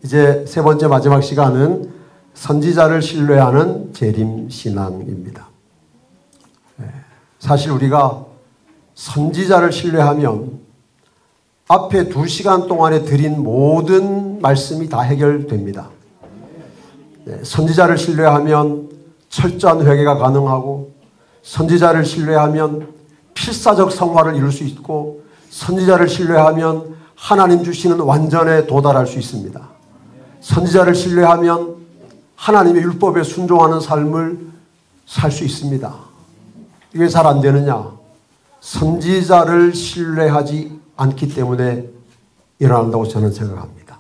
이제 세 번째 마지막 시간은 선지자를 신뢰하는 재림신앙입니다. 사실 우리가 선지자를 신뢰하면 앞에 2시간 동안에 드린 모든 말씀이 다 해결됩니다. 선지자를 신뢰하면 철저한 회개가 가능하고, 선지자를 신뢰하면 필사적 성화를 이룰 수 있고, 선지자를 신뢰하면 하나님 주시는 완전에 도달할 수 있습니다. 선지자를 신뢰하면 하나님의 율법에 순종하는 삶을 살 수 있습니다. 이게 잘 안 되느냐? 선지자를 신뢰하지 않기 때문에 일어난다고 저는 생각합니다.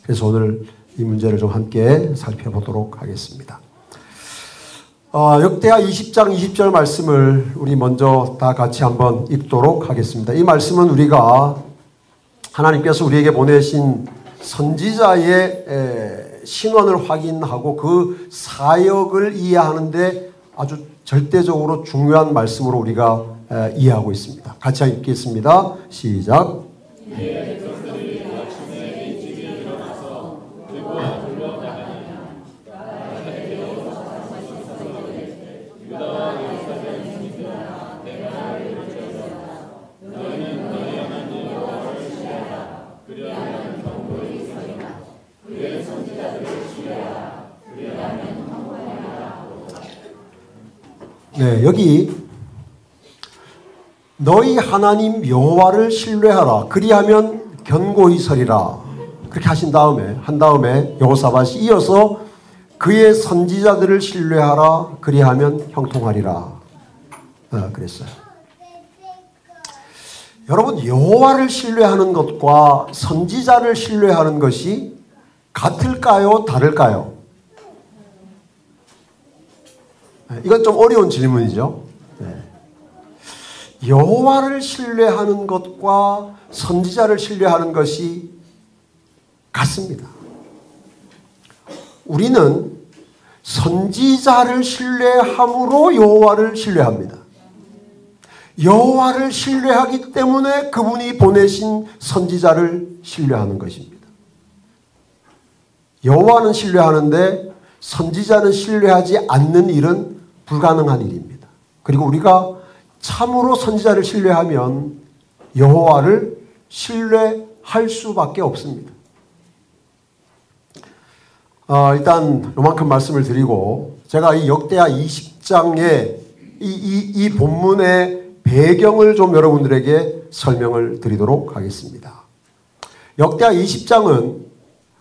그래서 오늘 이 문제를 좀 함께 살펴보도록 하겠습니다. 역대하 20장 20절 말씀을 우리 먼저 다 같이 한번 읽도록 하겠습니다. 이 말씀은 우리가 하나님께서 우리에게 보내신 선지자의 신원을 확인하고 그 사역을 이해하는데 아주 절대적으로 중요한 말씀으로 우리가 이해하고 있습니다. 같이 읽겠습니다. 시작. 네, 여기 너희 하나님 여호와를 신뢰하라. 그리하면 견고히 서리라. 그렇게 한 다음에 여호사밧이 이어서 그의 선지자들을 신뢰하라. 그리하면 형통하리라. 그랬어요. 여러분, 여호와를 신뢰하는 것과 선지자를 신뢰하는 것이 같을까요? 다를까요? 이건 좀 어려운 질문이죠. 여호와를 신뢰하는 것과 선지자를 신뢰하는 것이 같습니다. 우리는 선지자를 신뢰함으로 여호와를 신뢰합니다. 여호와를 신뢰하기 때문에 그분이 보내신 선지자를 신뢰하는 것입니다. 여호와는 신뢰하는데 선지자는 신뢰하지 않는 일은 불가능한 일입니다. 그리고 우리가 참으로 선지자를 신뢰하면 여호와를 신뢰할 수밖에 없습니다. 일단 요만큼 말씀을 드리고, 제가 이 역대하 20장의 이 본문의 배경을 좀 여러분들에게 설명을 드리도록 하겠습니다. 역대하 20장은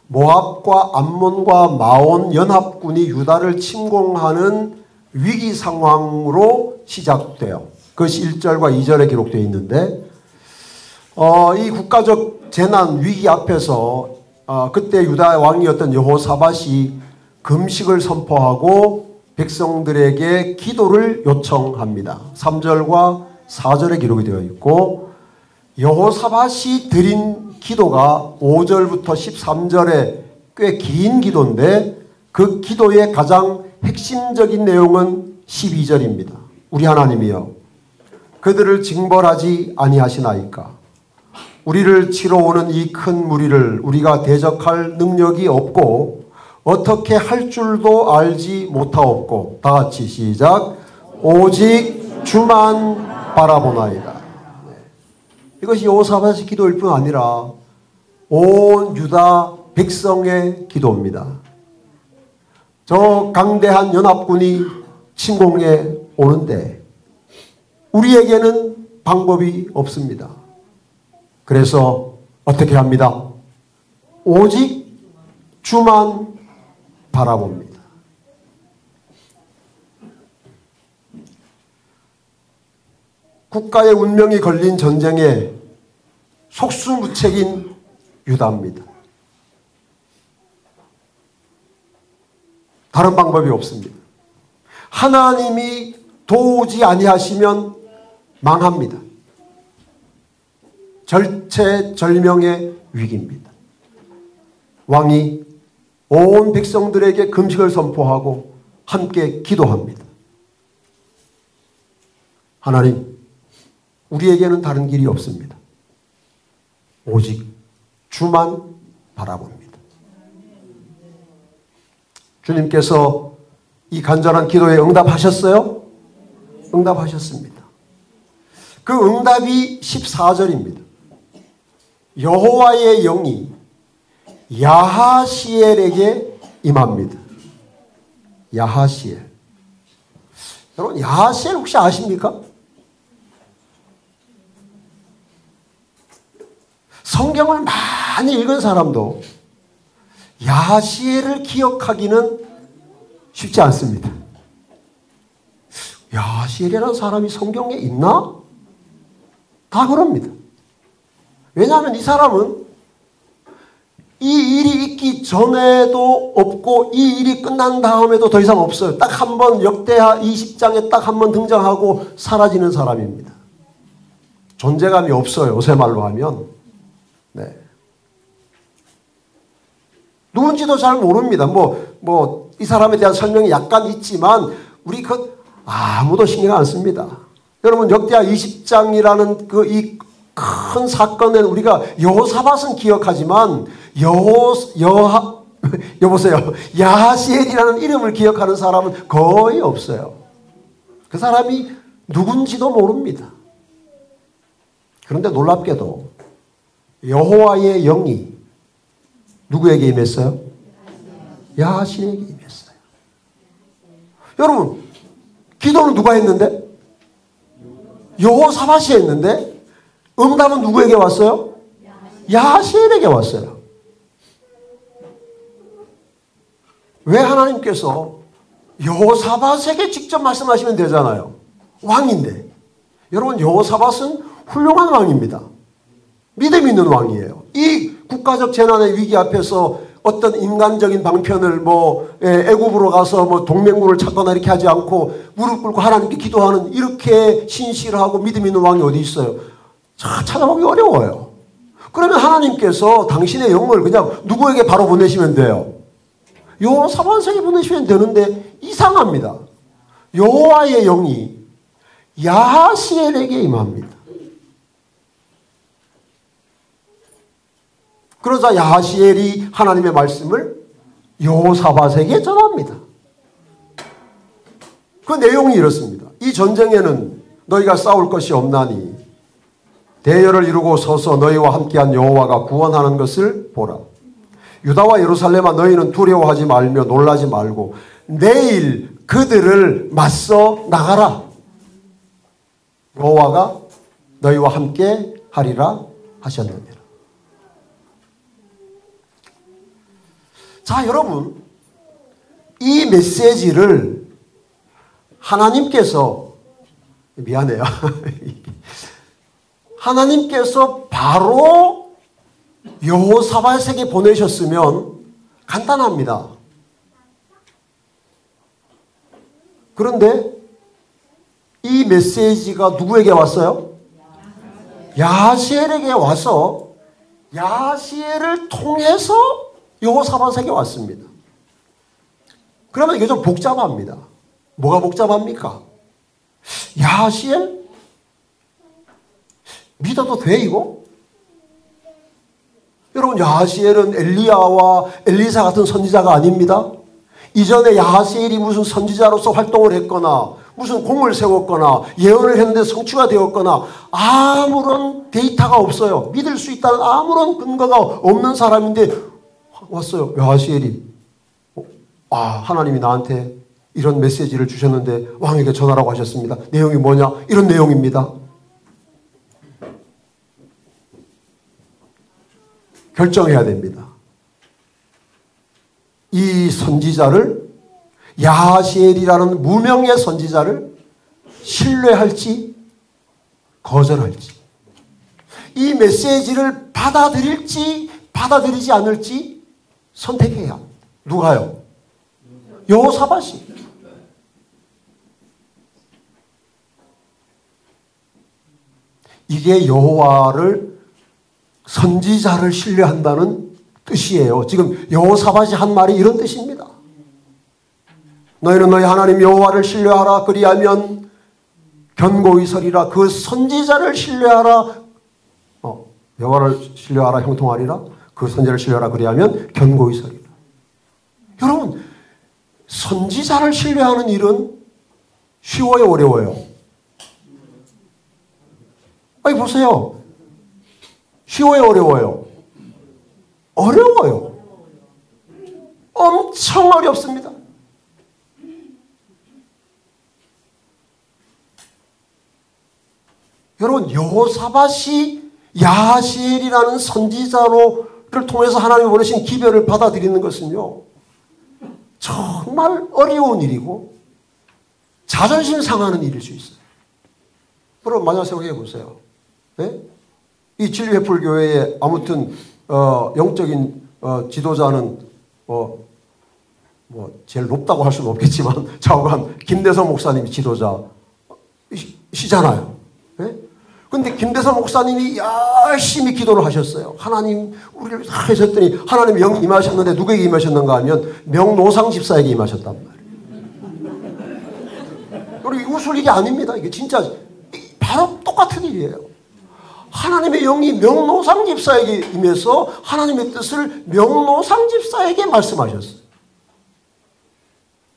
모압과 암몬과 마온 연합군이 유다를 침공하는 위기 상황으로 시작돼요. 그것이 1절과 2절에 기록되어 있는데, 이 국가적 재난 위기 앞에서 그때 유다 왕이었던 여호사밧이 금식을 선포하고 백성들에게 기도를 요청합니다. 3절과 4절에 기록이 되어 있고, 여호사밧이 드린 기도가 5절부터 13절에 꽤 긴 기도인데, 그 기도의 가장 핵심적인 내용은 12절입니다. 우리 하나님이여, 그들을 징벌하지 아니하시나이까? 우리를 치러 오는 이 큰 무리를 우리가 대적할 능력이 없고 어떻게 할 줄도 알지 못하옵고. 다 같이 시작. 오직 주만 바라보나이다. 이것이 여호사밧의 기도일 뿐 아니라 온 유다 백성의 기도입니다. 저 강대한 연합군이 침공해 오는데 우리에게는 방법이 없습니다. 그래서 어떻게 합니다? 오직 주만 바라봅니다. 국가의 운명이 걸린 전쟁에 속수무책인 유다입니다. 다른 방법이 없습니다. 하나님이 도우지 아니하시면 망합니다. 절체절명의 위기입니다. 왕이 온 백성들에게 금식을 선포하고 함께 기도합니다. 하나님, 우리에게는 다른 길이 없습니다. 오직 주만 바라봅니다. 주님께서 이 간절한 기도에 응답하셨어요? 응답하셨습니다. 그 응답이 14절입니다. 여호와의 영이 야하시엘에게 임합니다. 야하시엘. 여러분, 야하시엘 혹시 아십니까? 성경을 많이 읽은 사람도 야하시엘을 기억하기는 쉽지 않습니다. 야하시엘이라는 사람이 성경에 있나? 다 그럽니다. 왜냐하면 이 사람은 이 일이 있기 전에도 없고 이 일이 끝난 다음에도 더 이상 없어요. 딱 한 번 역대하 20장에 딱 한 번 등장하고 사라지는 사람입니다. 존재감이 없어요. 요새 말로 하면. 네. 누군지도 잘 모릅니다. 이 사람에 대한 설명이 약간 있지만 우리 아무도 신경 안 씁니다. 여러분, 역대하 20장이라는 이 큰 사건에 우리가 여호사밧은 기억하지만 여보세요. 야하시엘이라는 이름을 기억하는 사람은 거의 없어요. 그 사람이 누군지도 모릅니다. 그런데 놀랍게도 여호와의 영이 누구에게 임했어요? 야하시엘에게 임했어요. 여러분, 기도는 누가 했는데? 여호사밧이 했는데 응답은 누구에게 왔어요? 야하시엘에게 왔어요. 왜 하나님께서 여호사밧에게 직접 말씀하시면 되잖아요. 왕인데. 여러분, 여호사밧은 훌륭한 왕입니다. 믿음 있는 왕이에요. 이 국가적 재난의 위기 앞에서 어떤 인간적인 방편을 애굽으로 가서 동맹국을 찾거나 이렇게 하지 않고 무릎 꿇고 하나님께 기도하는 이렇게 신실하고 믿음 있는 왕이 어디 있어요? 찾아보기 어려워요. 그러면 하나님께서 당신의 영을 그냥 누구에게 바로 보내시면 돼요? 여호사밧에게 보내시면 되는데 이상합니다. 여호와의 영이 야하시엘에게 임합니다. 그러자 야하시엘이 하나님의 말씀을 여호사밧에게 전합니다. 그 내용이 이렇습니다. 이 전쟁에는 너희가 싸울 것이 없나니 대열을 이루고 서서 너희와 함께한 여호와가 구원하는 것을 보라. 유다와 예루살렘아, 너희는 두려워하지 말며 놀라지 말고 내일 그들을 맞서 나가라. 여호와가 너희와 함께 하리라 하셨느니라. 자, 여러분, 이 메시지를 하나님께서 미안해요. 하나님께서 바로 여호사밧에게 보내셨으면 간단합니다. 그런데 이 메시지가 누구에게 왔어요? 야하시엘에게 와서 야하시엘을 통해서 여호사밧에게 왔습니다. 그러면 이게 좀 복잡합니다. 뭐가 복잡합니까? 야하시엘? 믿어도 돼 이거? 여러분, 야하시엘은 엘리야와 엘리사 같은 선지자가 아닙니다. 이전에 야하시엘이 무슨 선지자로서 활동을 했거나 무슨 공을 세웠거나 예언을 했는데 성취가 되었거나 아무런 데이터가 없어요. 믿을 수 있다는 아무런 근거가 없는 사람인데 왔어요. 야하시엘이 하나님이 나한테 이런 메시지를 주셨는데 왕에게 전하라고 하셨습니다. 내용이 뭐냐? 이런 내용입니다. 결정해야 됩니다. 이 선지자를, 야하시엘이라는 무명의 선지자를 신뢰할지 거절할지, 이 메시지를 받아들일지 받아들이지 않을지 선택해야 합니다. 누가요? 여호사밧이. 이게 여호와를, 선지자를 신뢰한다는 뜻이에요. 지금 여호사밧이 한 말이 이런 뜻입니다. 너희는 너희 하나님 여호와를 신뢰하라. 그리하면 견고히 서리라. 그 선지자를 신뢰하라. 여호와를 신뢰하라 형통하리라. 그 선지자를 신뢰하라. 그리하면 견고히 서리라. 여러분, 선지자를 신뢰하는 일은 쉬워요, 어려워요? 아니, 보세요. 쉬워요, 어려워요? 어려워요. 엄청 어렵습니다. 여러분, 여호사밧이 야하시엘이라는 선지자를 통해서 하나님이 보내신 기별을 받아들이는 것은요, 정말 어려운 일이고 자존심 상하는 일일 수 있어요. 여러분, 만약 생각해 보세요. 네? 이 진리회풀교회의 아무튼 영적인 지도자는 제일 높다고 할 수는 없겠지만 좌우간 김대성 목사님이 지도자시잖아요. 네? 근데 김대성 목사님이 열심히 기도를 하셨어요. 하나님, 우리를 하셨더니 하나님 영이 임하셨는데 누구에게 임하셨는가 하면 명노상 집사에게 임하셨단 말이에요. 우리 웃을 일이 아닙니다. 이게 진짜 바로 똑같은 일이에요. 하나님의 영이 명노상 집사에게 임해서 하나님의 뜻을 명노상 집사에게 말씀하셨어요.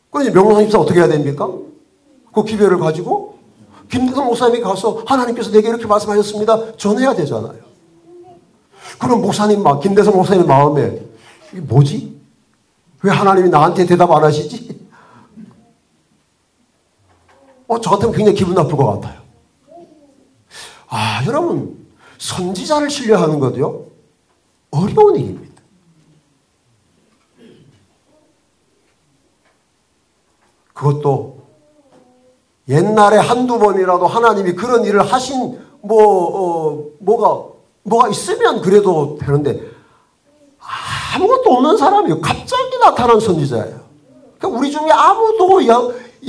그런데 명노상 집사 어떻게 해야 됩니까? 그 기별을 가지고 김대성 목사님이 가서 하나님께서 내게 이렇게 말씀하셨습니다. 전해야 되잖아요. 그럼 김대성 목사님 마음에 이게 뭐지? 왜 하나님이 나한테 대답 안 하시지? 저 같으면 굉장히 기분 나쁠 것 같아요. 여러분, 선지자를 신뢰하는 것도요, 어려운 일입니다. 그것도 옛날에 한두 번이라도 하나님이 그런 일을 하신 뭐가 있으면 그래도 되는데 아무것도 없는 사람이요. 갑자기 나타난 선지자예요. 그러니까 우리 중에 아무도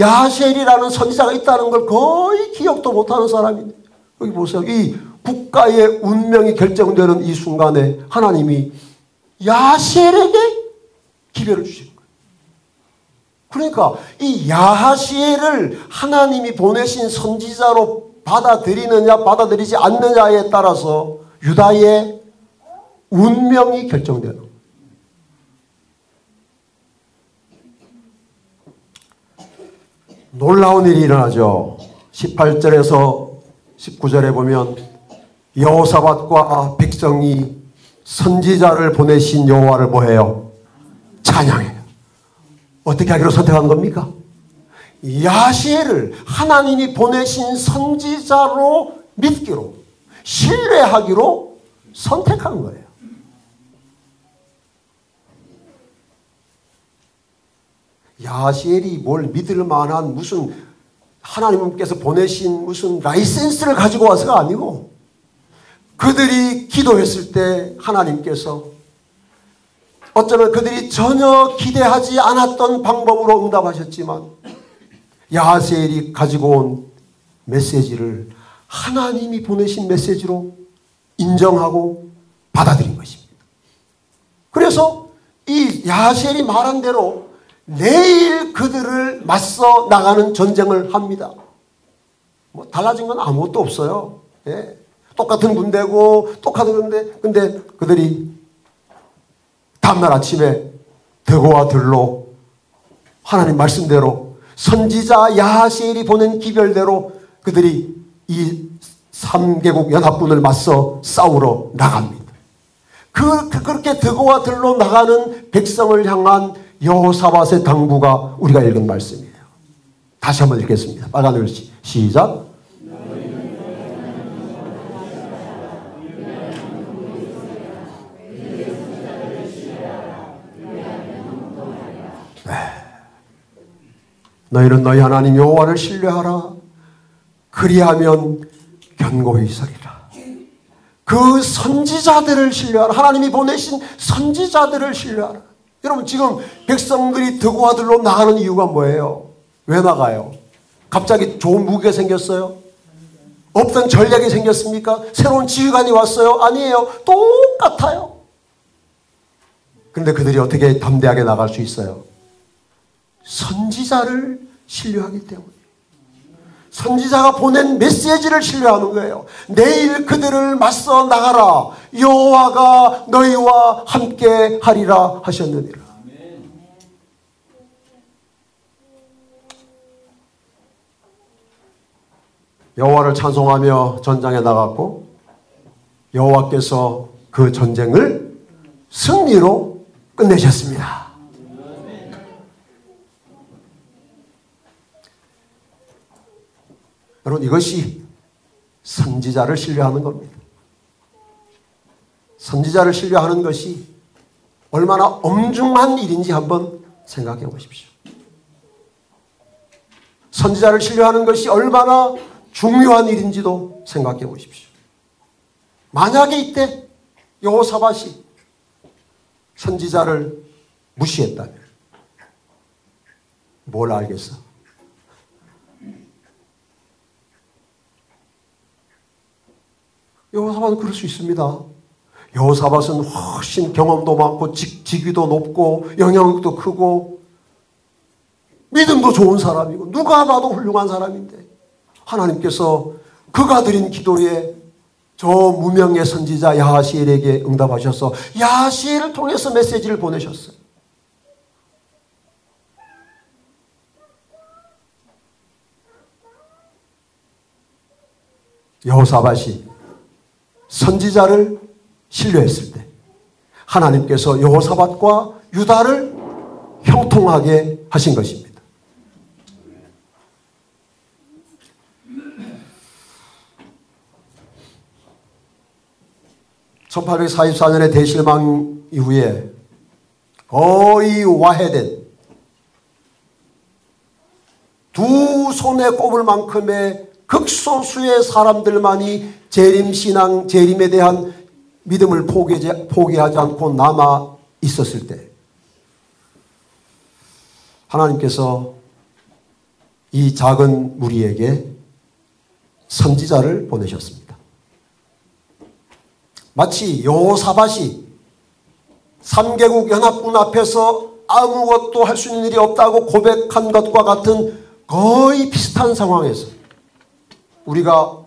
야하시엘이라는 선지자가 있다는 걸 거의 기억도 못하는 사람인데, 여기 보세요. 이 국가의 운명이 결정되는 이 순간에 하나님이 야하시엘에게 기별을 주신 거예요. 그러니까 이 야하시엘을 하나님이 보내신 선지자로 받아들이느냐 받아들이지 않느냐에 따라서 유다의 운명이 결정되는 거예요. 놀라운 일이 일어나죠. 18절에서 19절에 보면 여호사밧과 백성이 선지자를 보내신 여호와를 뭐해요? 찬양해요. 어떻게 하기로 선택한 겁니까? 야하시엘을 하나님이 보내신 선지자로 믿기로, 신뢰하기로 선택한 거예요. 야하시엘이 뭘 믿을 만한 무슨 하나님께서 보내신 무슨 라이센스를 가지고 와서가 아니고, 그들이 기도했을 때 하나님께서 어쩌면 그들이 전혀 기대하지 않았던 방법으로 응답하셨지만 야하시엘이 가지고 온 메시지를 하나님이 보내신 메시지로 인정하고 받아들인 것입니다. 그래서 이 야하시엘이 말한 대로 매일 그들을 맞서 나가는 전쟁을 합니다. 달라진 건 아무것도 없어요. 예. 똑같은 군대고 똑같은 군대. 근데 그들이 다음날 아침에 덕어와 들로 하나님 말씀대로 선지자 야하시엘이 보낸 기별대로 그들이 이 3개국 연합군을 맞서 싸우러 나갑니다. 그렇게 덕어와 들로 나가는 백성을 향한 여호사밧의 당부가 우리가 읽은 말씀이에요. 다시 한번 읽겠습니다. 빨간 글씨 시작. 너희는 너희 하나님 여호와를 신뢰하라. 그리하면 견고히 서리라. 그 선지자들을 신뢰하라. 하나님이 보내신 선지자들을 신뢰하라. 여러분, 지금 백성들이 덕어와들로 나가는 이유가 뭐예요? 왜 나가요? 갑자기 좋은 무기가 생겼어요? 없던 전략이 생겼습니까? 새로운 지휘관이 왔어요? 아니에요. 똑같아요. 그런데 그들이 어떻게 담대하게 나갈 수 있어요? 선지자를 신뢰하기 때문에. 선지자가 보낸 메시지를 신뢰하는 거예요. 내일 그들을 맞서 나가라. 여호와가 너희와 함께 하리라 하셨느니라. 여호와를 찬송하며 전장에 나갔고 여호와께서 그 전쟁을 승리로 끝내셨습니다. 여러분, 이것이 선지자를 신뢰하는 겁니다. 선지자를 신뢰하는 것이 얼마나 엄중한 일인지 한번 생각해 보십시오. 선지자를 신뢰하는 것이 얼마나 중요한 일인지도 생각해 보십시오. 만약에 이때 여호사밧이 선지자를 무시했다면 뭘 알겠어? 여호사밧은 그럴 수 있습니다. 여호사밧은 훨씬 경험도 많고 직위도 높고 영향력도 크고 믿음도 좋은 사람이고 누가 봐도 훌륭한 사람인데 하나님께서 그가 드린 기도에 저 무명의 선지자 야하시엘에게 응답하셔서 야하시엘을 통해서 메시지를 보내셨어요. 여호사밧이 선지자를 신뢰했을 때 하나님께서 여호사밧과 유다를 형통하게 하신 것입니다. 1844년의 대실망 이후에 거의 와해된 두 손에 꼽을 만큼의 극소수의 사람들만이 재림신앙, 재림에 대한 믿음을 포기하지 않고 남아 있었을 때 하나님께서 이 작은 무리에게 선지자를 보내셨습니다. 마치 여호사밧이 3개국 연합군 앞에서 아무것도 할 수 있는 일이 없다고 고백한 것과 같은 거의 비슷한 상황에서 우리가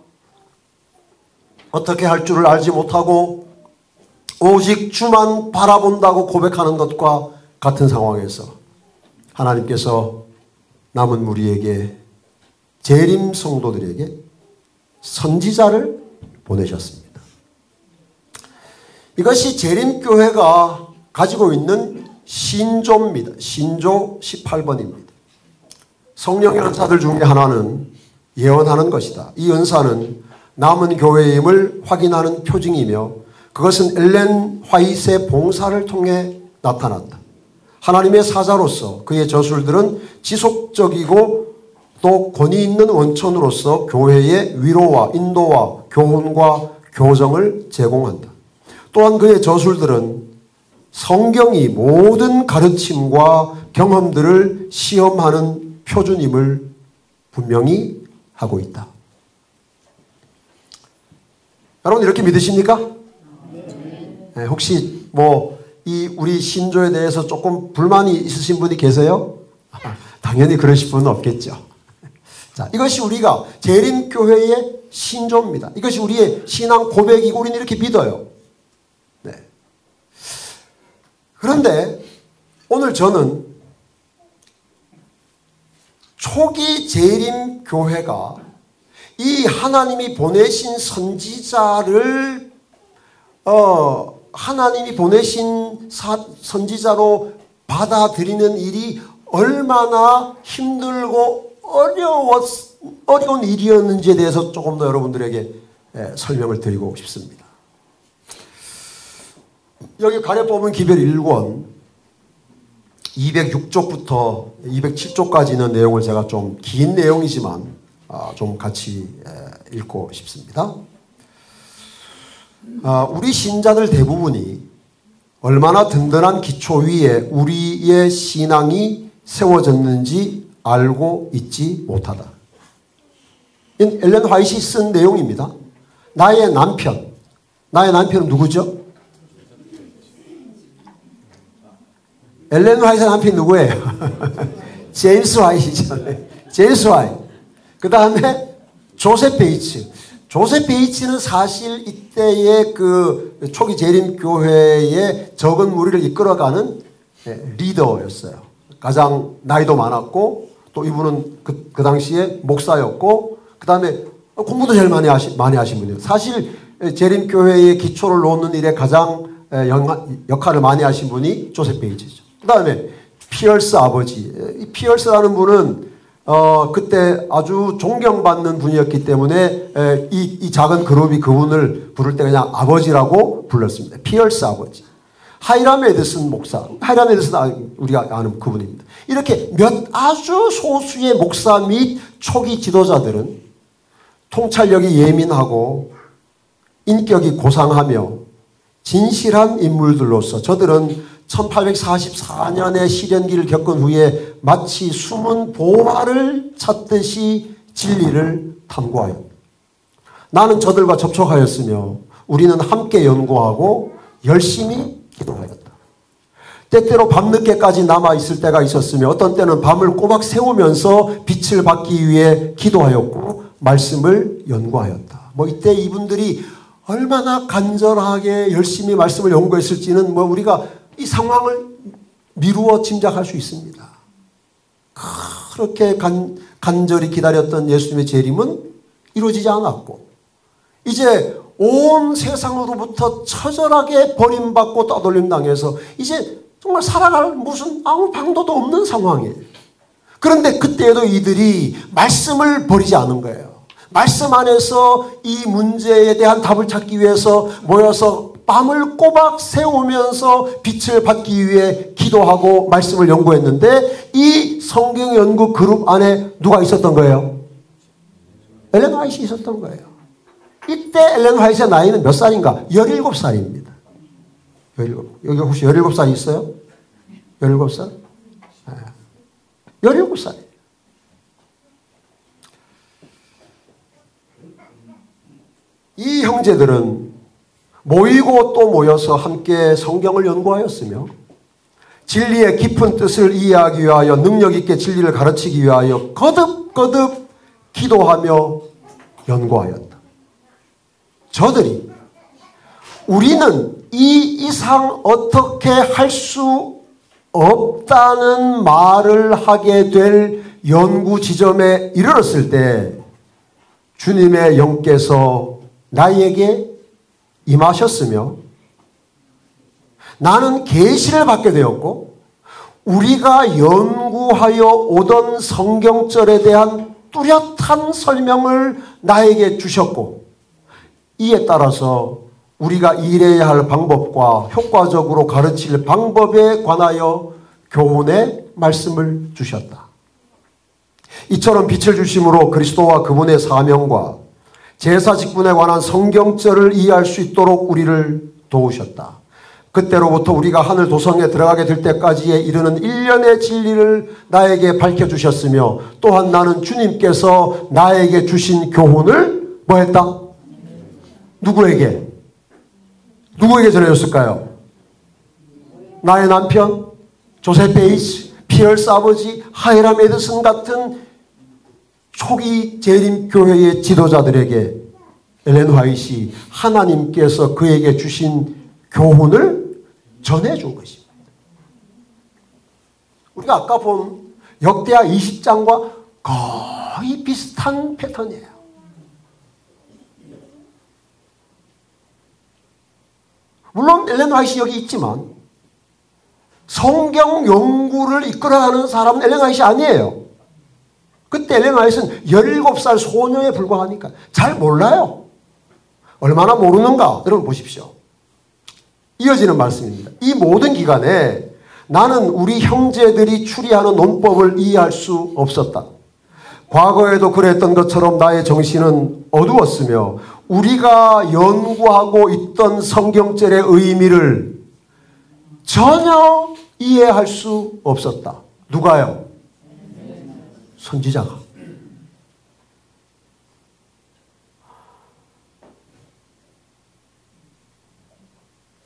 어떻게 할 줄을 알지 못하고 오직 주만 바라본다고 고백하는 것과 같은 상황에서 하나님께서 남은 무리에게 재림 성도들에게 선지자를 보내셨습니다. 이것이 재림교회가 가지고 있는 신조입니다. 신조 18번입니다. 성령의 은사들 중에 하나는 예언하는 것이다. 이 은사는 남은 교회임을 확인하는 표징이며 그것은 엘렌 화이트의 봉사를 통해 나타났다. 하나님의 사자로서 그의 저술들은 지속적이고 또 권위 있는 원천으로서 교회의 위로와 인도와 교훈과 교정을 제공한다. 또한 그의 저술들은 성경이 모든 가르침과 경험들을 시험하는 표준임을 분명히 하고 있다. 여러분 이렇게 믿으십니까? 네, 혹시 우리 신조에 대해서 조금 불만이 있으신 분이 계세요? 당연히 그러실 분은 없겠죠. 자, 이것이 우리가 재림교회의 신조입니다. 이것이 우리의 신앙 고백이고 우리는 이렇게 믿어요. 네. 그런데 오늘 저는 초기 재림교회가 이 하나님이 보내신 선지자를 하나님이 보내신 선지자로 받아들이는 일이 얼마나 힘들고 어려운 일이었는지에 대해서 조금 더 여러분들에게 설명을 드리고 싶습니다. 여기 가려 뽑은 기별 1권 206쪽부터 207쪽까지 있는 내용을 제가 좀 긴 내용이지만 좀 같이 읽고 싶습니다. 우리 신자들 대부분이 얼마나 든든한 기초 위에 우리의 신앙이 세워졌는지 알고 있지 못하다. 엘렌 화이트이 쓴 내용입니다. 나의 남편은 누구죠? 엘렌 화이트의 남편이 누구예요? 제임스 화이트잖아요. 제임스 화이트. 그 다음에 조셉 베이츠. 조셉 베이츠는 사실 이때의 그 초기 재림교회의 적은 무리를 이끌어가는 리더였어요. 가장 나이도 많았고 또 이분은 그 당시에 목사였고 그 다음에 공부도 제일 많이 하신 분이에요. 사실 재림교회의 기초를 놓는 일에 가장 역할을 많이 하신 분이 조셉 베이츠죠. 그 다음에 피얼스 아버지. 이 피얼스라는 분은 그때 아주 존경받는 분이었기 때문에 이 작은 그룹이 그분을 부를 때 그냥 아버지라고 불렀습니다. 피얼스 아버지. 하이람 에드슨 목사. 하이람 에드슨 우리가 아는 그분입니다. 이렇게 아주 소수의 목사 및 초기 지도자들은 통찰력이 예민하고 인격이 고상하며 진실한 인물들로서 저들은 1844년에 시련기를 겪은 후에 마치 숨은 보화를 찾듯이 진리를 탐구하였다. 나는 저들과 접촉하였으며 우리는 함께 연구하고 열심히 기도하였다. 때때로 밤늦게까지 남아있을 때가 있었으며 어떤 때는 밤을 꼬박 새우면서 빛을 받기 위해 기도하였고 말씀을 연구하였다. 이때 이분들이 얼마나 간절하게 열심히 말씀을 연구했을지는 우리가 이 상황을 미루어 짐작할 수 있습니다. 그렇게 간절히 기다렸던 예수님의 재림은 이루어지지 않았고 이제 온 세상으로부터 처절하게 버림받고 떠돌림 당해서 이제 정말 살아갈 무슨 아무 방도도 없는 상황이에요. 그런데 그때에도 이들이 말씀을 버리지 않은 거예요. 말씀 안에서 이 문제에 대한 답을 찾기 위해서 모여서 밤을 꼬박 새우면서 빛을 받기 위해 기도하고 말씀을 연구했는데 이 성경 연구 그룹 안에 누가 있었던 거예요? 엘렌 화이트이 있었던 거예요. 이때 엘렌 화이트의 나이는 몇 살인가? 17살입니다. 17. 여기 혹시 17살 있어요? 17살? 네. 17살. 이 형제들은 모이고 또 모여서 함께 성경을 연구하였으며 진리의 깊은 뜻을 이해하기 위하여 능력 있게 진리를 가르치기 위하여 거듭거듭 기도하며 연구하였다. 저들이 우리는 이 이상 어떻게 할 수 없다는 말을 하게 될 연구 지점에 이르렀을 때 주님의 영께서 나에게 임하셨으며 나는 계시를 받게 되었고 우리가 연구하여 오던 성경절에 대한 뚜렷한 설명을 나에게 주셨고 이에 따라서 우리가 일해야 할 방법과 효과적으로 가르칠 방법에 관하여 교훈의 말씀을 주셨다. 이처럼 빛을 주심으로 그리스도와 그분의 사명과 제사 직분에 관한 성경절을 이해할 수 있도록 우리를 도우셨다. 그때로부터 우리가 하늘 도성에 들어가게 될 때까지에 이르는 일련의 진리를 나에게 밝혀주셨으며 또한 나는 주님께서 나에게 주신 교훈을 뭐했다? 누구에게? 누구에게 전해줬을까요? 나의 남편, 조셉 베이츠, 피얼스 아버지, 하이람 에드슨 같은 초기 재림교회의 지도자들에게 엘렌 화이트이 하나님께서 그에게 주신 교훈을 전해준 것입니다. 우리가 아까 본 역대하 20장과 거의 비슷한 패턴이에요. 물론 엘렌 화이트 여기 있지만 성경 연구를 이끌어가는 사람은 엘렌 화이트 아니에요. 그때 엘렌 화이트는 17살 소녀에 불과하니까 잘 몰라요. 얼마나 모르는가 여러분 보십시오. 이어지는 말씀입니다. 이 모든 기간에 나는 우리 형제들이 추리하는 논법을 이해할 수 없었다. 과거에도 그랬던 것처럼 나의 정신은 어두웠으며 우리가 연구하고 있던 성경절의 의미를 전혀 이해할 수 없었다. 누가요? 선지자가.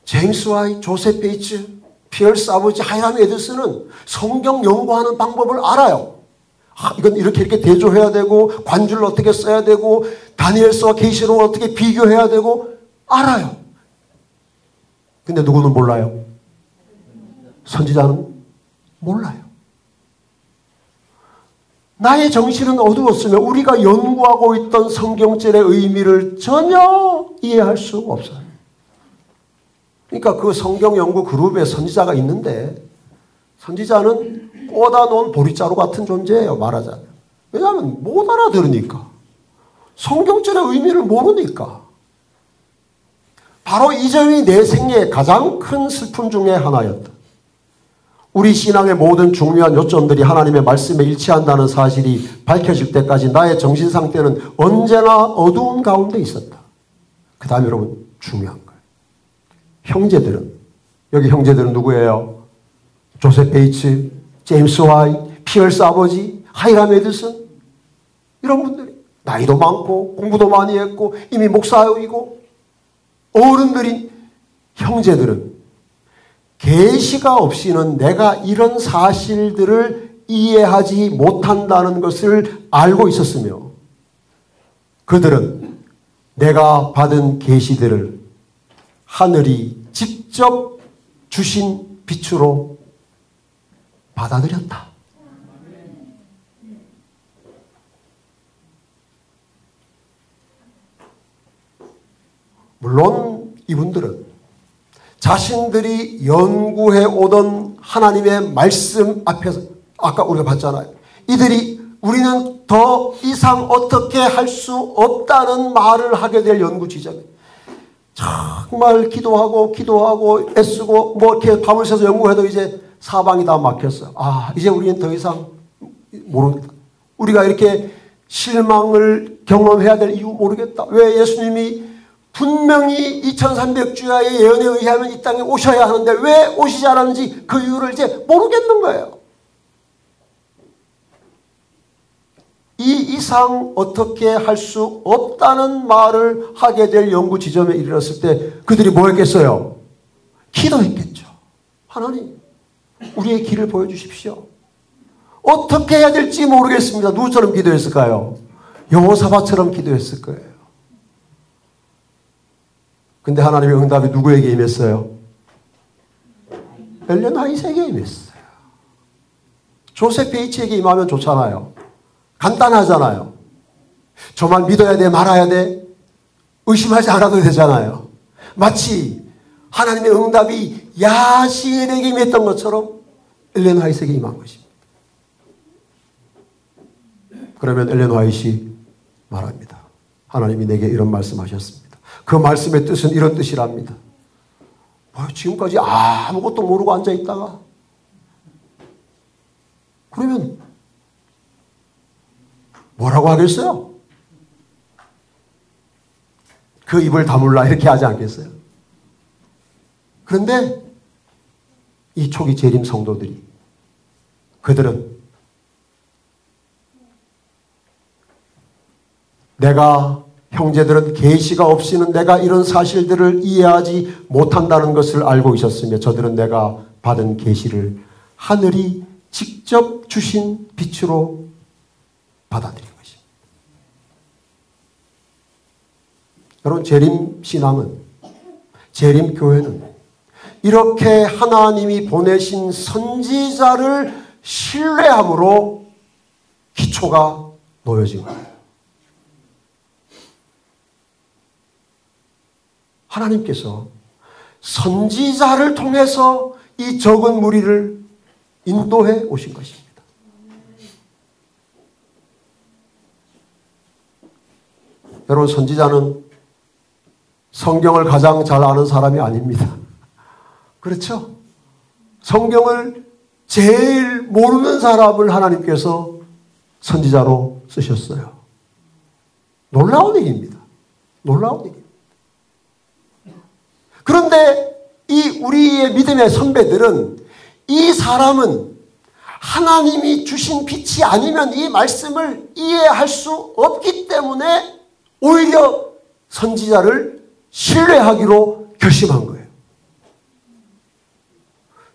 제임스 화이트, 조셉 베이츠, 피얼스 아버지, 하이람 에드슨은 성경 연구하는 방법을 알아요. 이건 이렇게 대조해야 되고 관주를 어떻게 써야 되고 다니엘서와 계시록을 어떻게 비교해야 되고 알아요. 근데 누구는 몰라요? 선지자는 몰라요. 나의 정신은 어두웠으며 우리가 연구하고 있던 성경절의 의미를 전혀 이해할 수 없어요. 그러니까 그 성경 연구 그룹에 선지자가 있는데 선지자는 꽂아놓은 보리자루 같은 존재예요. 말하자면. 왜냐하면 못 알아들으니까. 성경절의 의미를 모르니까. 바로 이 점이 내 생애의 가장 큰 슬픔 중에 하나였다. 우리 신앙의 모든 중요한 요점들이 하나님의 말씀에 일치한다는 사실이 밝혀질 때까지 나의 정신 상태는 언제나 어두운 가운데 있었다. 그 다음에 여러분 중요한 거예요. 형제들은, 여기 형제들은 누구예요? 조셉 베이츠, 제임스 와이, 피얼스 아버지, 하이람 에드슨, 이런 분들이 나이도 많고 공부도 많이 했고 이미 목사이고 어른들인 형제들은 계시가 없이는 내가 이런 사실들을 이해하지 못한다는 것을 알고 있었으며 그들은 내가 받은 계시들을 하늘이 직접 주신 빛으로 받아들였다. 물론 이분들은 자신들이 연구해 오던 하나님의 말씀 앞에서 아까 우리가 봤잖아요. 이들이 우리는 더 이상 어떻게 할 수 없다는 말을 하게 될 연구 지점에 정말 기도하고 애쓰고 뭐 이렇게 밤을 새서 연구해도 이제 사방이 다 막혔어요. 아, 이제 우리는 더 이상 모르겠다. 우리가 이렇게 실망을 경험해야 될 이유 모르겠다. 왜 예수님이 분명히 2300주야의 예언에 의하면 이 땅에 오셔야 하는데 왜 오시지 않았는지 그 이유를 이제 모르겠는 거예요. 이 이상 어떻게 할 수 없다는 말을 하게 될 연구 지점에 이르렀을 때 그들이 뭐 했겠어요? 기도했겠죠. 하나님, 우리의 길을 보여주십시오. 어떻게 해야 될지 모르겠습니다. 누구처럼 기도했을까요? 여호사밧처럼 기도했을 거예요. 근데 하나님의 응답이 누구에게 임했어요? 엘렌 화이트에게 임했어요. 조셉 베이츠에게 임하면 좋잖아요. 간단하잖아요. 저만 믿어야 돼, 말아야 돼? 의심하지 않아도 되잖아요. 마치 하나님의 응답이 야시엘에게 임했던 것처럼 엘렌 화이트에게 임한 것입니다. 그러면 엘렌 화이트이 말합니다. 하나님이 내게 이런 말씀하셨습니다. 그 말씀의 뜻은 이런 뜻이랍니다. 지금까지 아무것도 모르고 앉아있다가 그러면 뭐라고 하겠어요? 그 입을 다물라 이렇게 하지 않겠어요? 그런데 이 초기 재림 성도들이 그들은 형제들은 계시가 없이는 내가 이런 사실들을 이해하지 못한다는 것을 알고 있었으며 저들은 내가 받은 계시를 하늘이 직접 주신 빛으로 받아들인 것입니다. 여러분, 재림신앙은, 재림교회는 이렇게 하나님이 보내신 선지자를 신뢰함으로 기초가 놓여진 거예요. 하나님께서 선지자를 통해서 이 적은 무리를 인도해 오신 것입니다. 여러분, 선지자는 성경을 가장 잘 아는 사람이 아닙니다. 그렇죠? 성경을 제일 모르는 사람을 하나님께서 선지자로 쓰셨어요. 놀라운 일입니다. 놀라운 일입니다. 그런데 이 우리의 믿음의 선배들은 이 사람은 하나님이 주신 빛이 아니면 이 말씀을 이해할 수 없기 때문에 오히려 선지자를 신뢰하기로 결심한 거예요.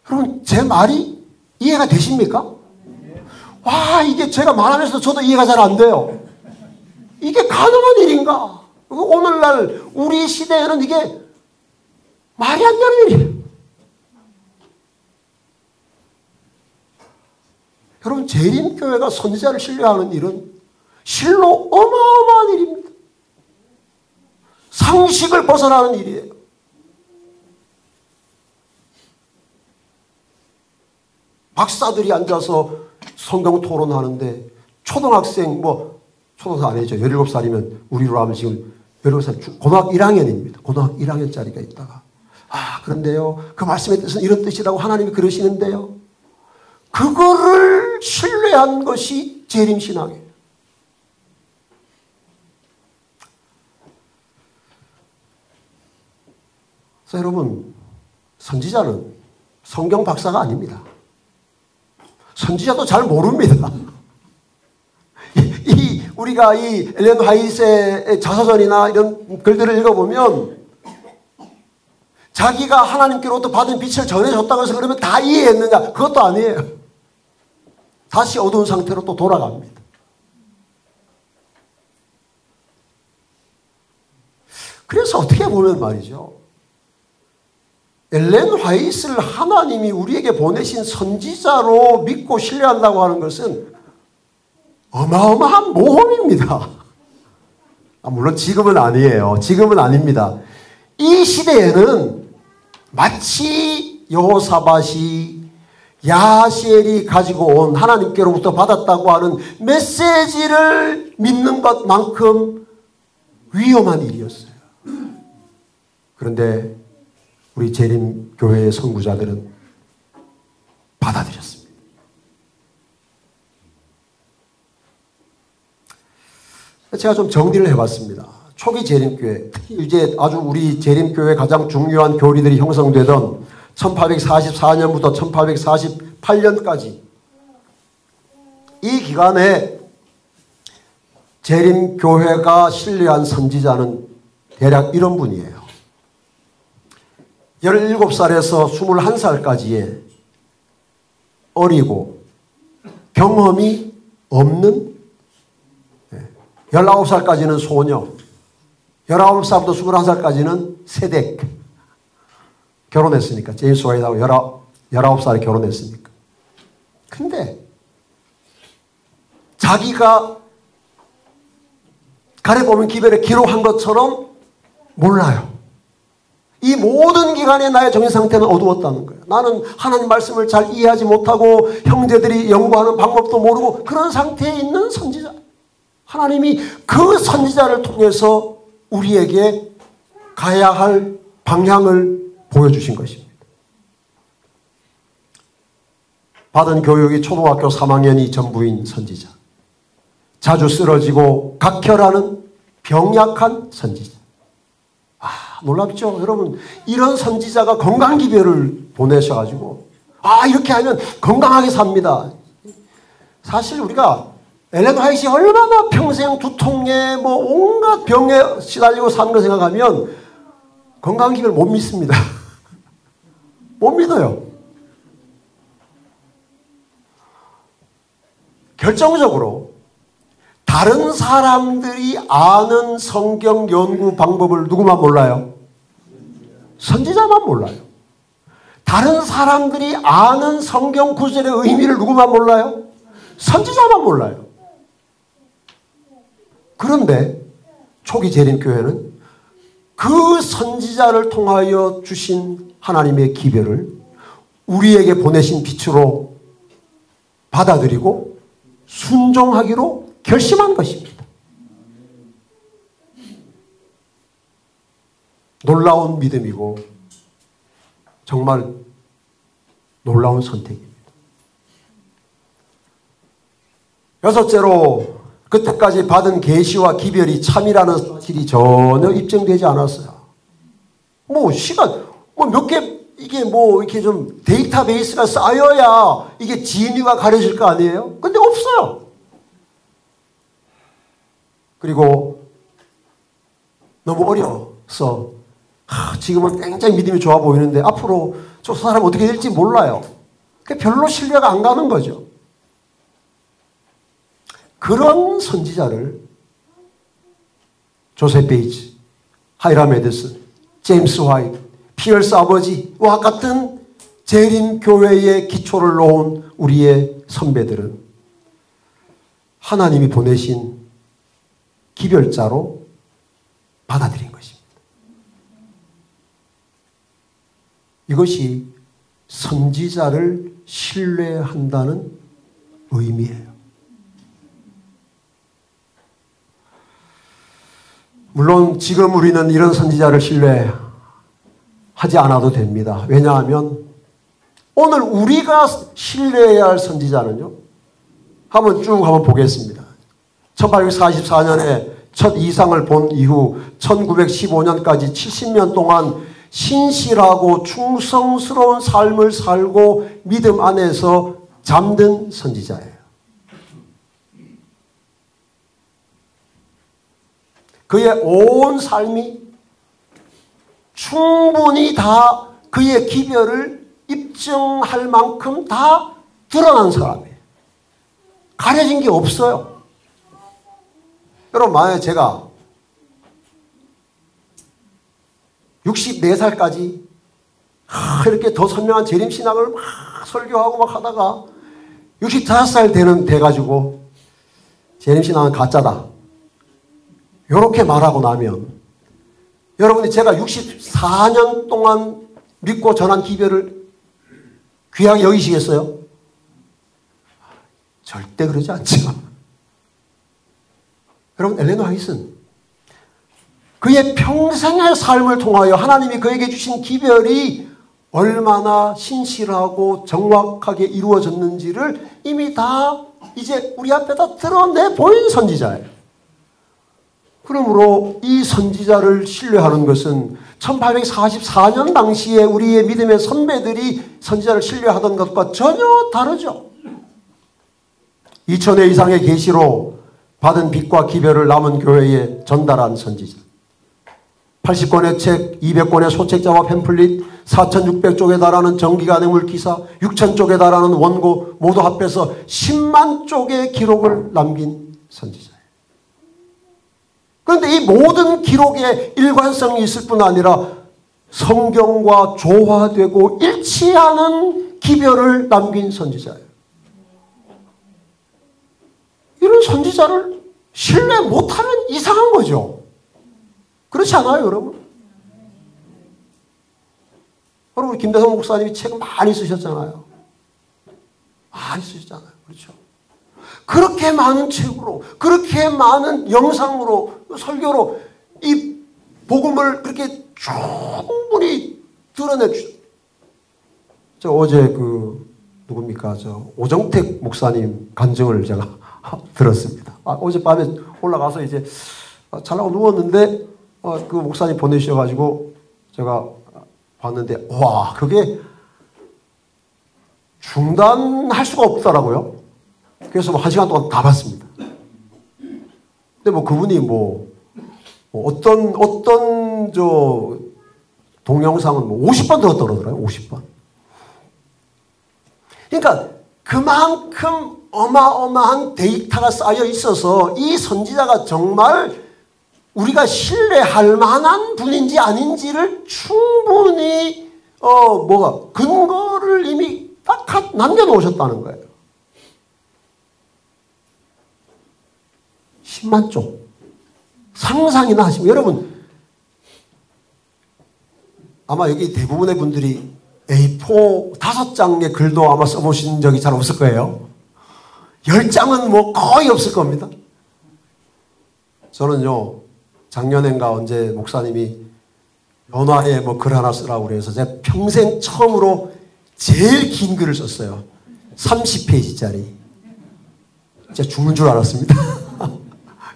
여러분, 제 말이 이해가 되십니까? 와, 이게 제가 말하면서 저도 이해가 잘 안 돼요. 이게 가능한 일인가? 오늘날 우리 시대에는 이게 말이 안 되는 일이에요. 여러분, 재림교회가 선지자를 신뢰하는 일은 실로 어마어마한 일입니다. 상식을 벗어나는 일이에요. 박사들이 앉아서 성경 토론하는데 초등학생, 초등학생 아니죠. 17살이면 우리로 하면 지금 17살, 고등학교 1학년입니다. 고등학교 1학년짜리가 있다가, 그런데요, 그 말씀의 뜻은 이런 뜻이라고 하나님이 그러시는데요. 그거를 신뢰한 것이 재림신앙이에요. 그래서 여러분, 선지자는 성경 박사가 아닙니다. 선지자도 잘 모릅니다. 우리가 이 엘렌 화이트의 자서전이나 이런 글들을 읽어보면 자기가 하나님께로부터 받은 빛을 전해줬다고 해서 그러면 다 이해했느냐? 그것도 아니에요. 다시 어두운 상태로 또 돌아갑니다. 그래서 어떻게 보면 말이죠. 엘렌 화이트를 하나님이 우리에게 보내신 선지자로 믿고 신뢰한다고 하는 것은 어마어마한 모험입니다. 물론 지금은 아니에요. 지금은 아닙니다. 이 시대에는 마치 여호사밧이 야하시엘이 가지고 온 하나님께로부터 받았다고 하는 메시지를 믿는 것만큼 위험한 일이었어요. 그런데 우리 재림교회의 선구자들은 받아들였습니다. 제가 좀 정리를 해봤습니다. 초기 재림교회, 이제 아주 우리 재림교회 가장 중요한 교리들이 형성되던 1844년부터 1848년까지 이 기간에 재림교회가 신뢰한 선지자는 대략 이런 분이에요. 17살에서 21살까지의 어리고 경험이 없는 19살까지는 소녀, 19살부터 21살까지는 세댁. 결혼했으니까. 제임스 화이트하고 19살에 결혼했으니까. 근데 자기가 가래보면 기별에 기록한 것처럼 몰라요. 이 모든 기간에 나의 정신 상태는 어두웠다는 거예요. 나는 하나님 말씀을 잘 이해하지 못하고 형제들이 연구하는 방법도 모르고 그런 상태에 있는 선지자. 하나님이 그 선지자를 통해서 우리에게 가야 할 방향을 보여주신 것입니다. 받은 교육이 초등학교 3학년이 전부인 선지자. 자주 쓰러지고 각혈하는 병약한 선지자. 놀랍죠? 여러분, 이런 선지자가 건강기별을 보내셔가지고 이렇게 하면 건강하게 삽니다. 사실 우리가 엘렌 화이트가 얼마나 평생 두통에 온갖 병에 시달리고 사는 걸 생각하면 건강기별 못 믿습니다. 못 믿어요. 결정적으로 다른 사람들이 아는 성경 연구 방법을 누구만 몰라요? 선지자만 몰라요. 다른 사람들이 아는 성경 구절의 의미를 누구만 몰라요? 선지자만 몰라요. 그런데 초기 재림교회는 그 선지자를 통하여 주신 하나님의 기별을 우리에게 보내신 빛으로 받아들이고 순종하기로 결심한 것입니다. 놀라운 믿음이고 정말 놀라운 선택입니다. 여섯째로, 그때까지 받은 계시와 기별이 참이라는 사실이 전혀 입증되지 않았어요. 시간, 몇 개, 이게 이렇게 좀 데이터베이스가 쌓여야 이게 진위가 가려질 거 아니에요? 근데 없어요. 그리고 너무 어려서 지금은 굉장히 믿음이 좋아 보이는데 앞으로 저 사람 어떻게 될지 몰라요. 별로 신뢰가 안 가는 거죠. 그런 선지자를 조셉 베이츠, 하이람 에드슨, 제임스 화이트, 피어스 아버지와 같은 재림교회의 기초를 놓은 우리의 선배들은 하나님이 보내신 기별자로 받아들인 것입니다. 이것이 선지자를 신뢰한다는 의미예요. 물론 지금 우리는 이런 선지자를 신뢰하지 않아도 됩니다. 왜냐하면 오늘 우리가 신뢰해야 할 선지자는요. 한번 보겠습니다. 1844년에 첫 이상을 본 이후 1915년까지 70년 동안 신실하고 충성스러운 삶을 살고 믿음 안에서 잠든 선지자예요. 그의 온 삶이 충분히 다 그의 기별을 입증할 만큼 다 드러난 사람이에요. 가려진 게 없어요. 여러분, 만약에 제가 64살까지 이렇게 더 선명한 재림신학을 막 설교하고 막 하다가 65살 돼가지고 재림신학은 가짜다, 이렇게 말하고 나면 여러분이 제가 64년 동안 믿고 전한 기별을 귀하게 여기시겠어요? 절대 그러지 않죠. 여러분, 엘렌 화이트는 그의 평생의 삶을 통하여 하나님이 그에게 주신 기별이 얼마나 신실하고 정확하게 이루어졌는지를 이미 다 이제 우리 앞에다 드러내 보인 선지자예요. 그러므로 이 선지자를 신뢰하는 것은 1844년 당시에 우리의 믿음의 선배들이 선지자를 신뢰하던 것과 전혀 다르죠. 2000회 이상의 계시로 받은 빛과 기별을 남은 교회에 전달한 선지자. 80권의 책, 200권의 소책자와 팸플릿, 4600쪽에 달하는 정기간행물 기사, 6000쪽에 달하는 원고 모두 합해서 10만 쪽의 기록을 남긴 선지자예요. 그런데 이 모든 기록에 일관성이 있을 뿐 아니라 성경과 조화되고 일치하는 기별을 남긴 선지자예요. 이런 선지자를 신뢰 못하면 이상한 거죠. 그렇지 않아요, 여러분? 여러분, 김대성 목사님이 책 많이 쓰셨잖아요. 많이 쓰셨잖아요. 그렇죠? 그렇게 많은 책으로, 그렇게 많은 영상으로, 설교로 이 복음을 그렇게 충분히 드러내 주셨어요. 저 어제 누굽니까? 오정택 목사님 간증을 제가 들었습니다. 어젯밤에 올라가서 이제 자려고 누웠는데 그 목사님 보내주셔가지고 제가 봤는데, 와, 그게 중단할 수가 없더라고요. 그래서 1시간 동안 다 봤습니다. 근데 그분이 어떤 동영상은 50번 들었다고 그러더라고요. 50번. 그러니까 그만큼 어마어마한 데이터가 쌓여 있어서 이 선지자가 정말 우리가 신뢰할 만한 분인지 아닌지를 충분히 근거를 이미 딱 남겨놓으셨다는 거예요. 10만 쪽. 상상이나 하시면 여러분, 아마 여기 대부분의 분들이 A4 5장의 글도 아마 써보신 적이 잘 없을 거예요. 10장은 거의 없을 겁니다. 저는요, 작년엔가 언제 목사님이 연화에 글 하나 쓰라고 그래서 제가 평생 처음으로 제일 긴 글을 썼어요. 30페이지짜리. 진짜 죽는 줄 알았습니다.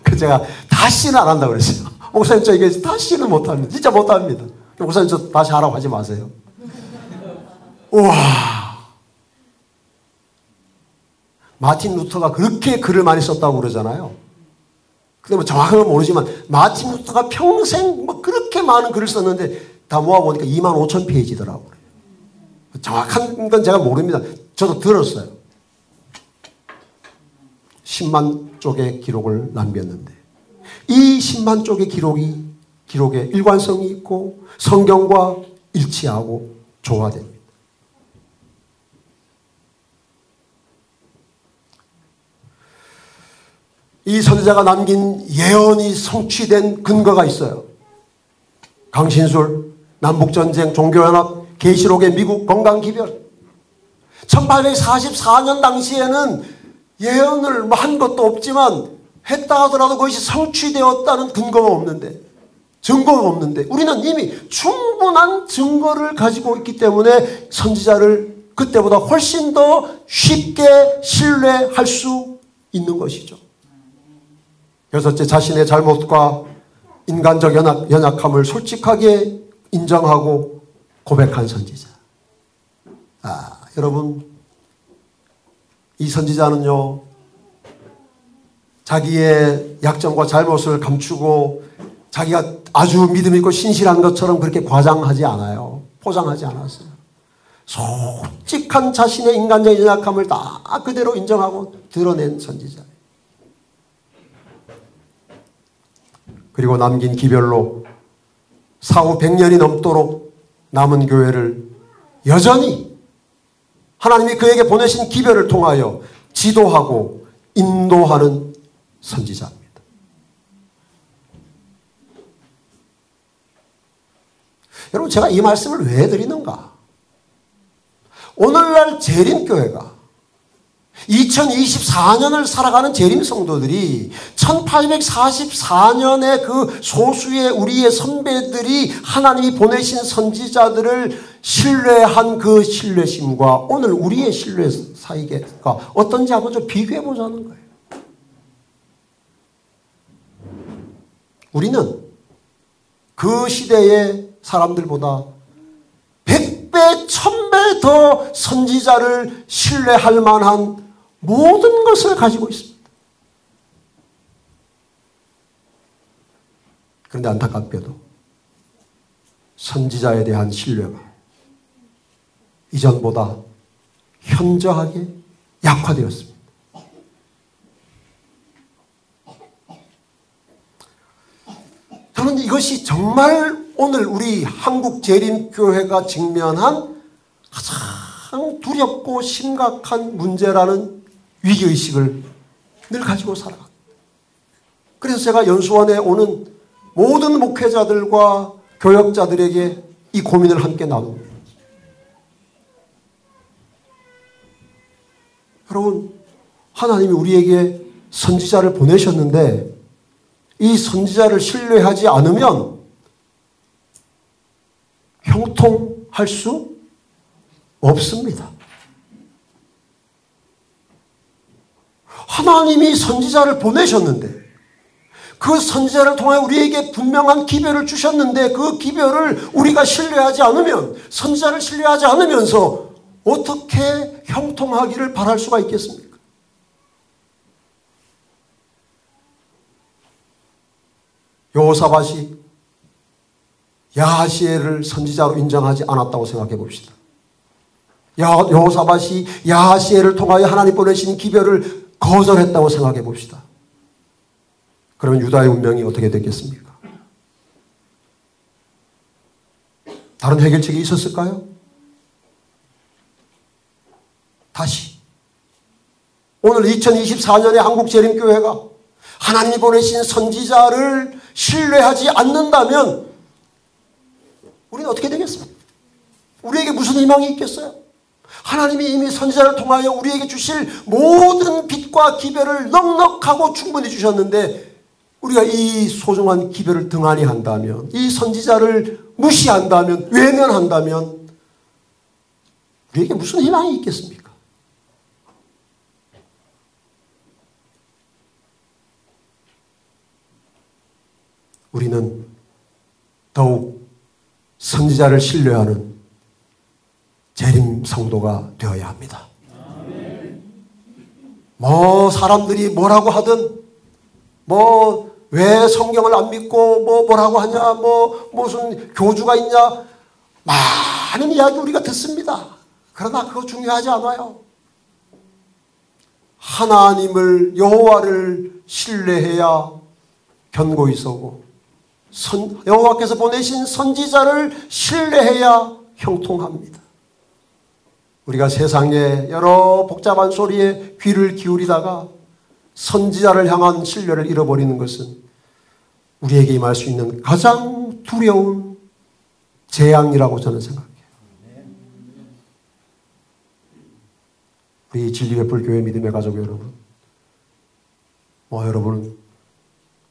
그래서 제가 다시는 안 한다고 그랬어요. 목사님, 저 이게 다시는 못합니다. 진짜 못합니다. 목사님, 저 다시 하라고 하지 마세요. 우와. 마틴 루터가 그렇게 글을 많이 썼다고 그러잖아요. 근데 정확한 건 모르지만 마틴 루터가 평생 그렇게 많은 글을 썼는데 다 모아보니까 25,000페이지더라고요. 정확한 건 제가 모릅니다. 저도 들었어요. 10만 쪽의 기록을 남겼는데 이 10만 쪽의 기록에 일관성이 있고 성경과 일치하고 조화됩니다. 이 선지자가 남긴 예언이 성취된 근거가 있어요. 강신술, 남북전쟁, 종교연합, 계시록의 미국 건강기별. 1844년 당시에는 예언을 한 것도 없지만 했다 하더라도 그것이 성취되었다는 근거가 없는데, 증거가 없는데, 우리는 이미 충분한 증거를 가지고 있기 때문에 선지자를 그때보다 훨씬 더 쉽게 신뢰할 수 있는 것이죠. 여섯째, 자신의 잘못과 인간적 연약함을 솔직하게 인정하고 고백한 선지자. 여러분, 이 선지자는요, 자기의 약점과 잘못을 감추고 자기가 아주 믿음 있고 신실한 것처럼 그렇게 과장하지 않아요. 포장하지 않았어요. 솔직한 자신의 인간적 연약함을 다 그대로 인정하고 드러낸 선지자. 그리고 남긴 기별로 사후 100년이 넘도록 남은 교회를 여전히 하나님이 그에게 보내신 기별을 통하여 지도하고 인도하는 선지자입니다. 여러분, 제가 이 말씀을 왜 드리는가? 오늘날 재림교회가 2024년을 살아가는 재림 성도들이 1844년에 그 소수의 우리의 선배들이 하나님이 보내신 선지자들을 신뢰한 그 신뢰심과 오늘 우리의 신뢰 사이가 어떤지 한번 좀 비교해 보자는 거예요. 우리는 그 시대의 사람들보다 100배, 1000배 더 선지자를 신뢰할 만한 모든 것을 가지고 있습니다. 그런데 안타깝게도 선지자에 대한 신뢰가 이전보다 현저하게 약화되었습니다. 저는 이것이 정말 오늘 우리 한국재림교회가 직면한 가장 두렵고 심각한 문제라는 위기의식을 늘 가지고 살아갑니다. 그래서 제가 연수원에 오는 모든 목회자들과 교역자들에게 이 고민을 함께 나눕니다. 여러분, 하나님이 우리에게 선지자를 보내셨는데 이 선지자를 신뢰하지 않으면 형통할 수 없습니다. 하나님이 선지자를 보내셨는데 그 선지자를 통해 우리에게 분명한 기별을 주셨는데 그 기별을 우리가 신뢰하지 않으면, 선지자를 신뢰하지 않으면서 어떻게 형통하기를 바랄 수가 있겠습니까? 여호사밧이 야하시엘을 선지자로 인정하지 않았다고 생각해 봅시다. 여호사밧이 야하시엘을 통하여 하나님 보내신 기별을 거절했다고 생각해 봅시다. 그러면 유다의 운명이 어떻게 됐겠습니까? 다른 해결책이 있었을까요? 다시 오늘 2024년의 한국재림교회가 하나님이 보내신 선지자를 신뢰하지 않는다면 우리는 어떻게 되겠습니까? 우리에게 무슨 희망이 있겠어요? 하나님이 이미 선지자를 통하여 우리에게 주실 모든 빛과 기별을 넉넉하고 충분히 주셨는데 우리가 이 소중한 기별을 등한히 한다면, 이 선지자를 무시한다면, 외면한다면 우리에게 무슨 희망이 있겠습니까? 우리는 더욱 선지자를 신뢰하는 재림 성도가 되어야 합니다. 뭐 사람들이 뭐라고 하든, 뭐 왜 성경을 안 믿고 뭐라고 하냐, 무슨 교주가 있냐, 많은 이야기 우리가 듣습니다. 그러나 그거 중요하지 않아요. 하나님을, 여호와를 신뢰해야 견고히 서고 여호와께서 보내신 선지자를 신뢰해야 형통합니다. 우리가 세상의 여러 복잡한 소리에 귀를 기울이다가 선지자를 향한 신뢰를 잃어버리는 것은 우리에게 임할 수 있는 가장 두려운 재앙이라고 저는 생각해요. 우리 진리의 믿음의 가족 여러분, 여러분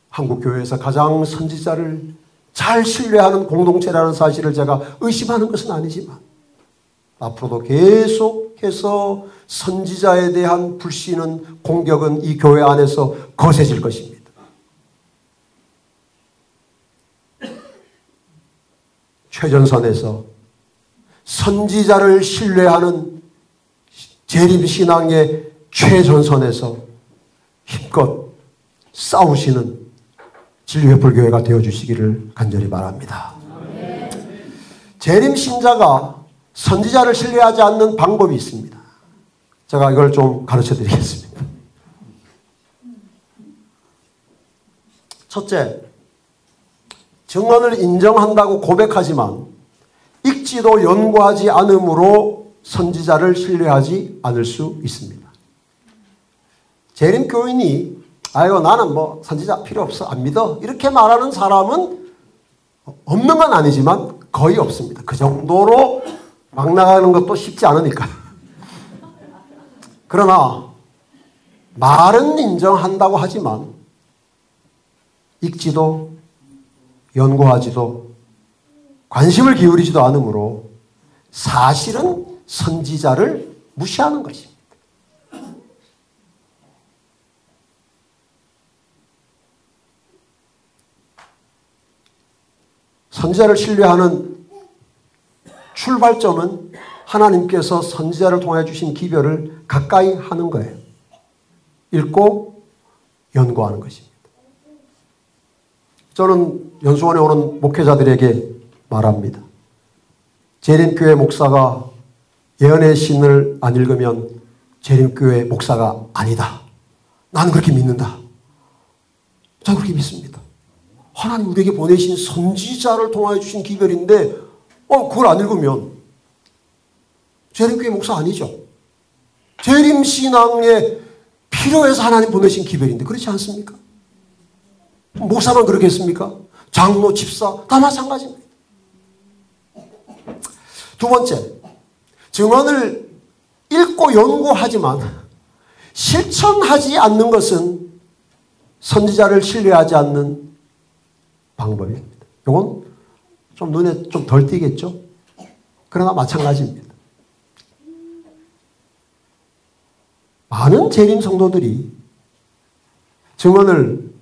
한국교회에서 가장 선지자를 잘 신뢰하는 공동체라는 사실을 제가 의심하는 것은 아니지만 앞으로도 계속해서 선지자에 대한 불신은, 공격은 이 교회 안에서 거세질 것입니다. 최전선에서 선지자를 신뢰하는 재림신앙의 최전선에서 힘껏 싸우시는 진리의 불교회가 되어주시기를 간절히 바랍니다. 재림신자가 선지자를 신뢰하지 않는 방법이 있습니다. 제가 이걸 좀 가르쳐 드리겠습니다. 첫째, 증언을 인정한다고 고백하지만 읽지도 연구하지 않으므로 선지자를 신뢰하지 않을 수 있습니다. 재림교인이 나는 선지자 필요 없어, 안 믿어, 이렇게 말하는 사람은 없는 건 아니지만 거의 없습니다. 그 정도로 막 나가는 것도 쉽지 않으니까. 그러나 말은 인정한다고 하지만 읽지도 연구하지도 관심을 기울이지도 않으므로 사실은 선지자를 무시하는 것입니다. 선지자를 신뢰하는 출발점은 하나님께서 선지자를 통해 주신 기별을 가까이 하는 거예요. 읽고 연구하는 것입니다. 저는 연수원에 오는 목회자들에게 말합니다. 재림교회 목사가 예언의 신을 안 읽으면 재림교회 목사가 아니다. 나는 그렇게 믿는다. 저는 그렇게 믿습니다. 하나님 우리에게 보내신 선지자를 통하여 주신 기별인데 그걸 안 읽으면 재림교회 목사 아니죠. 재림신앙에 필요해서 하나님 보내신 기별인데 그렇지 않습니까? 목사만 그렇겠습니까? 장로, 집사 다 마찬가지입니다. 두 번째, 증언을 읽고 연구하지만 실천하지 않는 것은 선지자를 신뢰하지 않는 방법입니다. 이건 좀 눈에 좀 덜 띄겠죠? 그러나 마찬가지입니다. 많은 재림 성도들이 증언을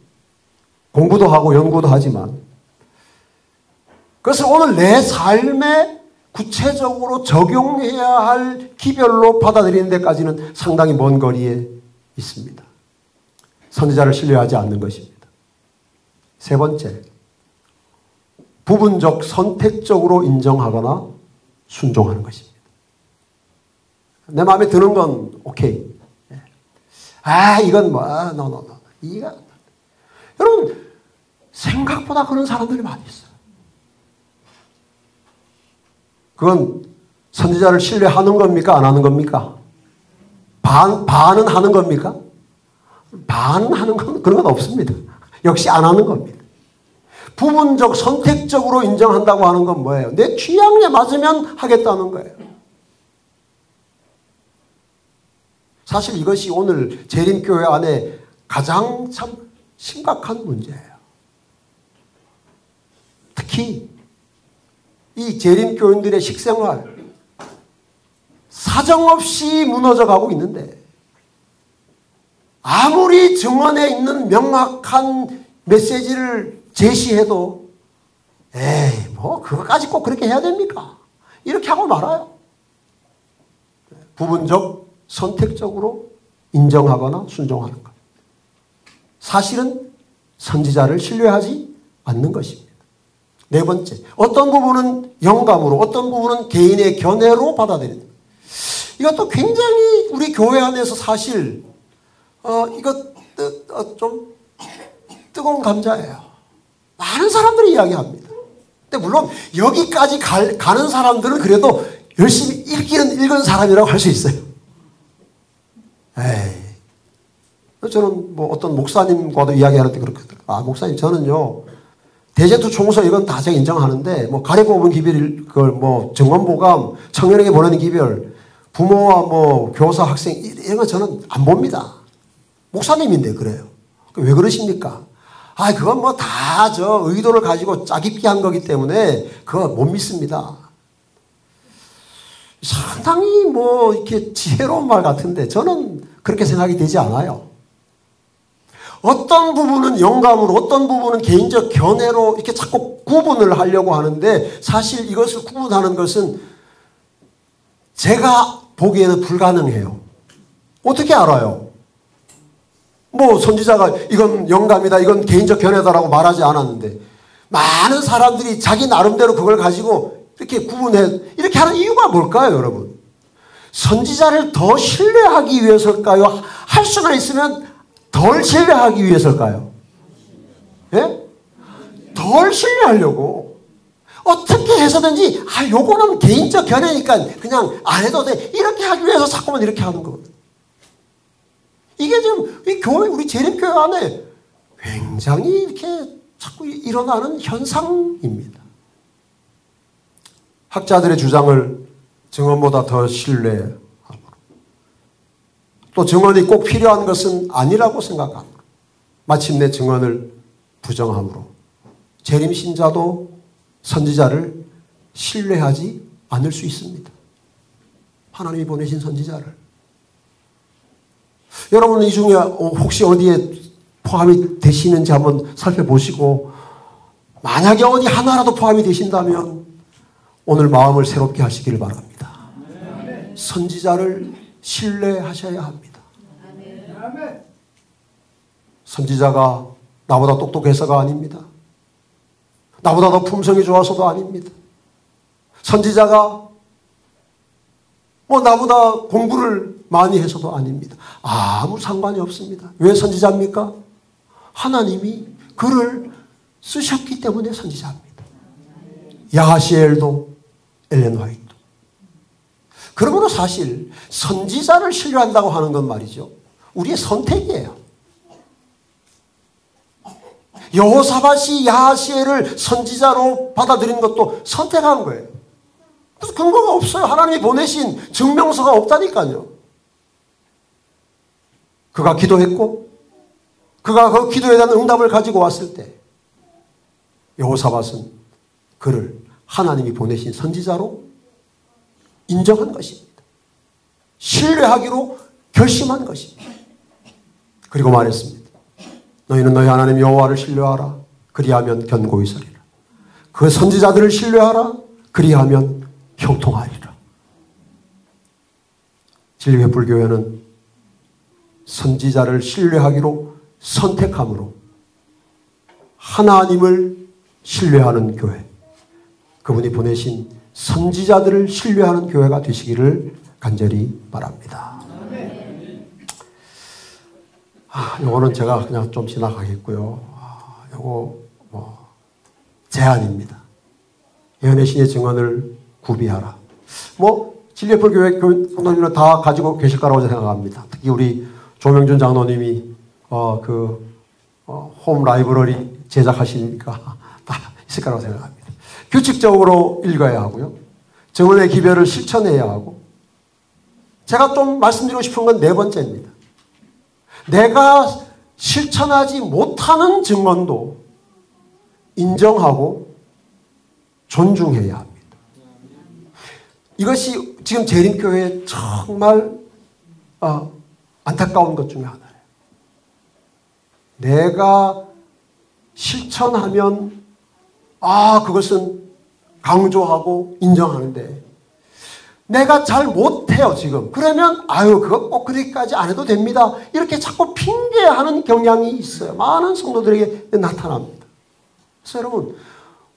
공부도 하고 연구도 하지만 그것을 오늘 내 삶에 구체적으로 적용해야 할 기별로 받아들이는 데까지는 상당히 먼 거리에 있습니다. 선지자를 신뢰하지 않는 것입니다. 세 번째, 부분적 선택적으로 인정하거나 순종하는 것입니다. 내 마음에 드는 건 오케이. 이건 여러분 생각보다 그런 사람들이 많이 있어요. 그건 선지자를 신뢰하는 겁니까? 안 하는 겁니까? 반은 하는 겁니까? 반은 하는 건 그런 건 없습니다. 역시 안 하는 겁니다. 부분적 선택적으로 인정한다고 하는 건 뭐예요? 내 취향에 맞으면 하겠다는 거예요. 사실 이것이 오늘 재림교회 안에 가장 참 심각한 문제예요. 특히 이 재림교인들의 식생활 사정없이 무너져가고 있는데 아무리 증언에 있는 명확한 메시지를 제시해도 그거까지 꼭 그렇게 해야 됩니까? 이렇게 하고 말아요. 부분적 선택적으로 인정하거나 순종하는 것. 사실은 선지자를 신뢰하지 않는 것입니다. 네 번째, 어떤 부분은 영감으로, 어떤 부분은 개인의 견해로 받아들인다. 이것도 굉장히 우리 교회 안에서 사실 이거 좀 뜨거운 감자예요. 많은 사람들이 이야기합니다. 근데 물론 여기까지 가는 사람들은 그래도 열심히 읽은 사람이라고 할 수 있어요. 저는 뭐 어떤 목사님과도 이야기하는데 그렇거든요. 아, 목사님, 저는요, 대제투 총서 이건 다 제가 인정하는데, 뭐, 가래 뽑은 기별, 그걸 뭐, 정원보감, 청년에게 보내는 기별, 부모와 뭐, 교사, 학생, 이런 거 저는 안 봅니다. 목사님인데 그래요. 왜 그러십니까? 아, 그건 뭐 다 의도를 가지고 짜깁기 한 거기 때문에 그거 못 믿습니다. 상당히 뭐, 이렇게 지혜로운 말 같은데 저는 그렇게 생각이 되지 않아요. 어떤 부분은 영감으로, 어떤 부분은 개인적 견해로 이렇게 자꾸 구분을 하려고 하는데 사실 이것을 구분하는 것은 제가 보기에는 불가능해요. 어떻게 알아요? 뭐 선지자가 이건 영감이다, 이건 개인적 견해다라고 말하지 않았는데 많은 사람들이 자기 나름대로 그걸 가지고 이렇게 구분해, 이렇게 하는 이유가 뭘까요, 여러분? 선지자를 더 신뢰하기 위해서일까요? 할 수만 있으면 덜 신뢰하기 위해서일까요? 예? 덜 신뢰하려고. 어떻게 해서든지, 아, 요거는 개인적 견해니까 그냥 안 해도 돼. 이렇게 하기 위해서 자꾸만 이렇게 하는 거거든요. 이게 지금 이 교회, 우리 재림교회 안에 굉장히 이렇게 자꾸 일어나는 현상입니다. 학자들의 주장을 증언보다 더 신뢰, 또 증언이 꼭 필요한 것은 아니라고 생각함으로 마침내 증언을 부정함으로 재림신자도 선지자를 신뢰하지 않을 수 있습니다. 하나님이 보내신 선지자를. 여러분은 이 중에 혹시 어디에 포함이 되시는지 한번 살펴보시고 만약에 어디 하나라도 포함이 되신다면 오늘 마음을 새롭게 하시기를 바랍니다. 선지자를 신뢰하셔야 합니다. 선지자가 나보다 똑똑해서가 아닙니다. 나보다 더 품성이 좋아서도 아닙니다. 선지자가 뭐 나보다 공부를 많이 해서도 아닙니다. 아무 상관이 없습니다. 왜 선지자입니까? 하나님이 그를 쓰셨기 때문에 선지자입니다. 야하시엘도 엘렌 화이트도. 그러므로 사실 선지자를 신뢰한다고 하는 건 말이죠, 우리의 선택이에요. 여호사밧이 야하시엘을 선지자로 받아들인 것도 선택한 거예요. 그래서 근거가 없어요. 하나님이 보내신 증명서가 없다니까요. 그가 기도했고 그가 그 기도에 대한 응답을 가지고 왔을 때 여호사밧은 그를 하나님이 보내신 선지자로 인정한 것입니다. 신뢰하기로 결심한 것입니다. 그리고 말했습니다. 너희는 너희 하나님 여호와를 신뢰하라. 그리하면 견고히 서리라. 그 선지자들을 신뢰하라. 그리하면 형통하리라. 진리의 불교회는 선지자를 신뢰하기로 선택함으로 하나님을 신뢰하는 교회, 그분이 보내신 선지자들을 신뢰하는 교회가 되시기를 간절히 바랍니다. 요거는 제가 그냥 좀 지나가겠고요. 요거 뭐 제안입니다. 예언의 신의 증언을 구비하라. 뭐 진리의 불교회 장로님은 다 가지고 계실 거라고 생각합니다. 특히 우리 조명준 장로님이 홈 라이브러리 제작하시니까 다 있을 거라고 생각합니다. 규칙적으로 읽어야 하고요. 증언의 기별을 실천해야 하고, 제가 좀 말씀드리고 싶은 건 네 번째입니다. 내가 실천하지 못하는 증언도 인정하고 존중해야 합니다. 이것이 지금 재림교회의 정말 안타까운 것 중에 하나예요. 내가 실천하면 그것은 강조하고 인정하는데 내가 잘 못해요 지금. 그러면 그거 꼭 그렇게까지 안 해도 됩니다. 이렇게 자꾸 핑계하는 경향이 있어요. 많은 성도들에게 나타납니다. 그래서 여러분,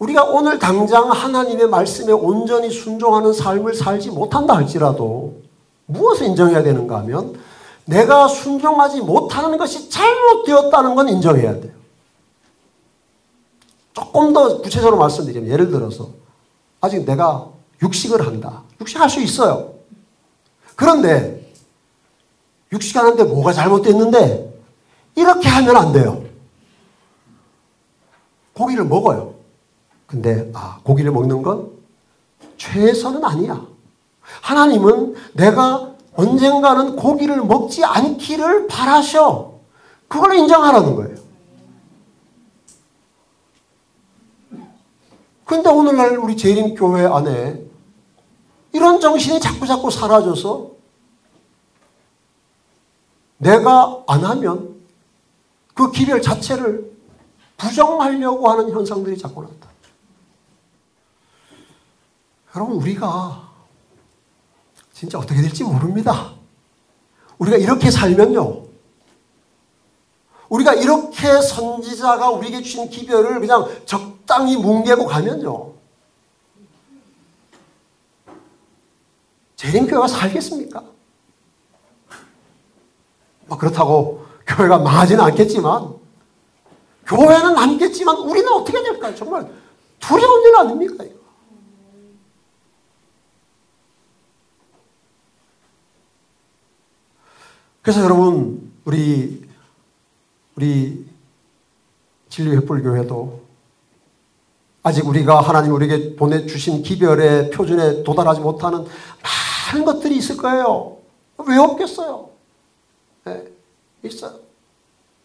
우리가 오늘 당장 하나님의 말씀에 온전히 순종하는 삶을 살지 못한다 할지라도 무엇을 인정해야 되는가 하면 내가 순종하지 못하는 것이 잘못되었다는 건 인정해야 돼요. 조금 더 구체적으로 말씀드리면, 예를 들어서 아직 내가 육식을 한다. 육식할 수 있어요. 그런데 육식하는데 뭐가 잘못됐는데 이렇게 하면 안 돼요. 고기를 먹어요. 근데 고기를 먹는 건 최선은 아니야. 하나님은 내가 언젠가는 고기를 먹지 않기를 바라셔. 그걸 인정하라는 거예요. 그런데 오늘날 우리 재림교회 안에 이런 정신이 자꾸 사라져서 내가 안 하면 그 기별 자체를 부정하려고 하는 현상들이 자꾸 나타나. 여러분, 우리가 진짜 어떻게 될지 모릅니다. 우리가 이렇게 살면요, 우리가 이렇게 선지자가 우리에게 주신 기별을 그냥 적당히 뭉개고 가면요, 재림교회가 살겠습니까? 그렇다고 교회가 망하지는 않겠지만, 교회는 남겠지만 우리는 어떻게 될까요? 정말 두려운 일 아닙니까, 이거? 그래서 여러분, 우리 진리횃불교회도 아직 우리가 하나님 우리에게 보내주신 기별의 표준에 도달하지 못하는 많은 것들이 있을 거예요. 왜 없겠어요? 네, 있어요.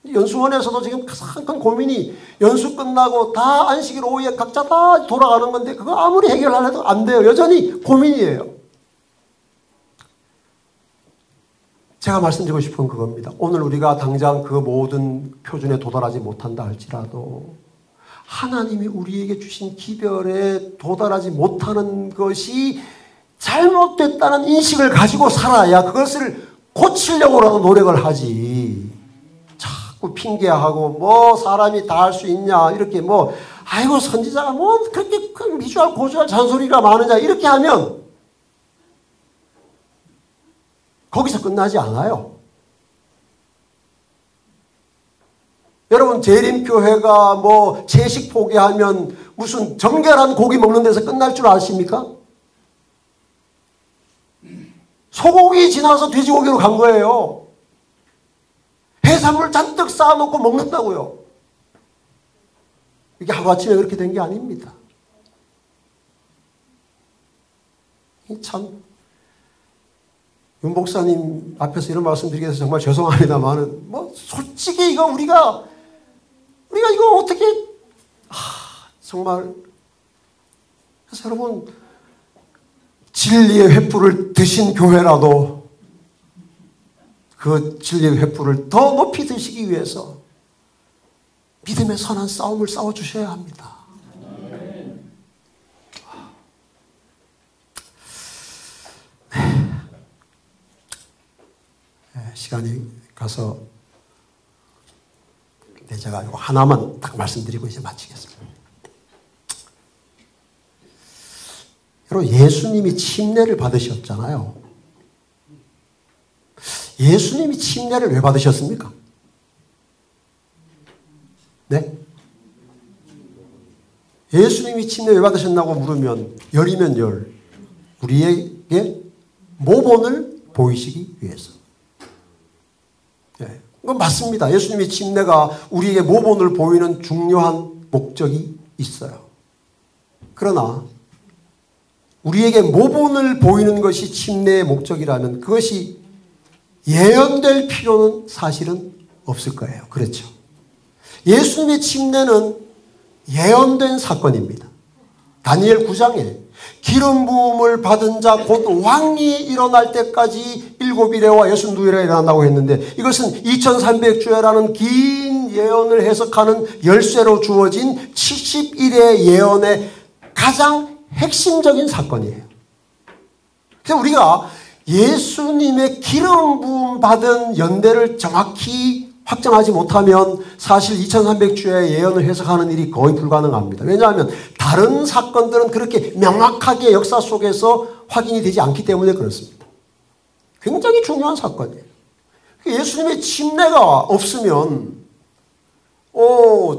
연수원에서도 지금 가장 큰 고민이 연수 끝나고 다 안식일 오후에 각자 다 돌아가는 건데 그거 아무리 해결하려도 안 돼요. 여전히 고민이에요. 제가 말씀드리고 싶은 그겁니다. 오늘 우리가 당장 그 모든 표준에 도달하지 못한다 할지라도 하나님이 우리에게 주신 기별에 도달하지 못하는 것이 잘못됐다는 인식을 가지고 살아야 그것을 고치려고라도 노력을 하지. 자꾸 핑계하고 사람이 다 할 수 있냐 이렇게 아이고 선지자가 그렇게 미주알 고주알 잔소리가 많으냐 이렇게 하면 거기서 끝나지 않아요. 여러분, 재림교회가 채식 포기하면 무슨 정결한 고기 먹는 데서 끝날 줄 아십니까? 소고기 지나서 돼지고기로 간 거예요. 해산물 잔뜩 쌓아놓고 먹는다고요. 이게 하루아침에 그렇게 된 게 아닙니다. 참 윤 목사님 앞에서 이런 말씀 드리게 돼서 정말 죄송합니다만은 솔직히 이거 우리가 이거 어떻게 정말. 그래서 여러분, 진리의 횃불을 드신 교회라도 그 진리의 횃불을 더 높이 드시기 위해서 믿음의 선한 싸움을 싸워주셔야 합니다. 시간이 가서 제가 이거 하나만 딱 말씀드리고 이제 마치겠습니다. 여러분, 예수님이 침례를 받으셨잖아요. 예수님이 침례를 왜 받으셨습니까? 네? 예수님이 침례 왜 받으셨나고 물으면 열이면 열. 우리에게 모본을 보이시기 위해서. 네, 그건 맞습니다. 예수님의 침례가 우리에게 모본을 보이는 중요한 목적이 있어요. 그러나 우리에게 모본을 보이는 것이 침례의 목적이라면 그것이 예언될 필요는 사실은 없을 거예요. 그렇죠? 예수님의 침례는 예언된 사건입니다. 다니엘 9장에 기름 부음을 받은 자 곧 왕이 일어날 때까지 7일에와 62일에 일어난다고 했는데 이것은 2300주야라는 긴 예언을 해석하는 열쇠로 주어진 70일의 예언의 가장 핵심적인 사건이에요. 그래서 우리가 예수님의 기름 부음 받은 연대를 정확히 확정하지 못하면 사실 2300주의 예언을 해석하는 일이 거의 불가능합니다. 왜냐하면 다른 사건들은 그렇게 명확하게 역사 속에서 확인이 되지 않기 때문에 그렇습니다. 굉장히 중요한 사건이에요. 예수님의 침례가 없으면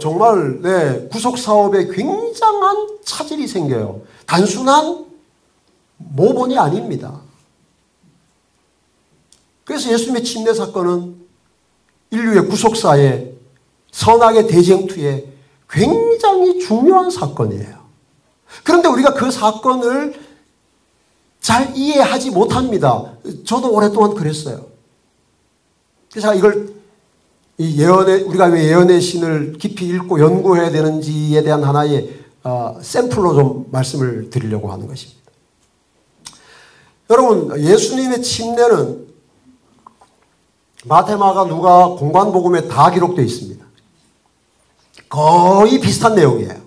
정말 구속사업에 굉장한 차질이 생겨요. 단순한 모본이 아닙니다. 그래서 예수님의 침례 사건은 인류의 구속사에 선악의 대쟁투에 굉장히 중요한 사건이에요. 그런데 우리가 그 사건을 잘 이해하지 못합니다. 저도 오랫동안 그랬어요. 그래서 이걸 우리가 왜 예언의 신을 깊이 읽고 연구해야 되는지에 대한 하나의 샘플로 좀 말씀을 드리려고 하는 것입니다. 여러분, 예수님의 침례는 마태, 마가, 누가, 공관복음에 다 기록되어 있습니다. 거의 비슷한 내용이에요.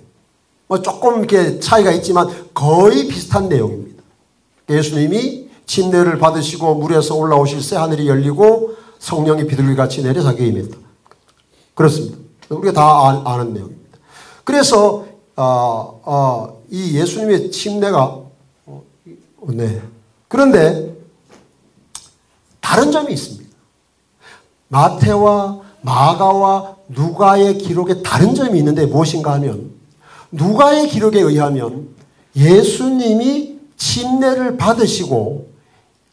조금 이렇게 차이가 있지만 거의 비슷한 내용입니다. 예수님이 침례를 받으시고 물에서 올라오실 새 하늘이 열리고 성령이 비둘기같이 내려 자기에 임했다. 그렇습니다. 우리가 다 아는 내용입니다. 그래서 이 예수님의 침례가 그런데 다른 점이 있습니다. 마태와 마가와 누가의 기록에 다른 점이 있는데 무엇인가 하면 누가의 기록에 의하면 예수님이 침례를 받으시고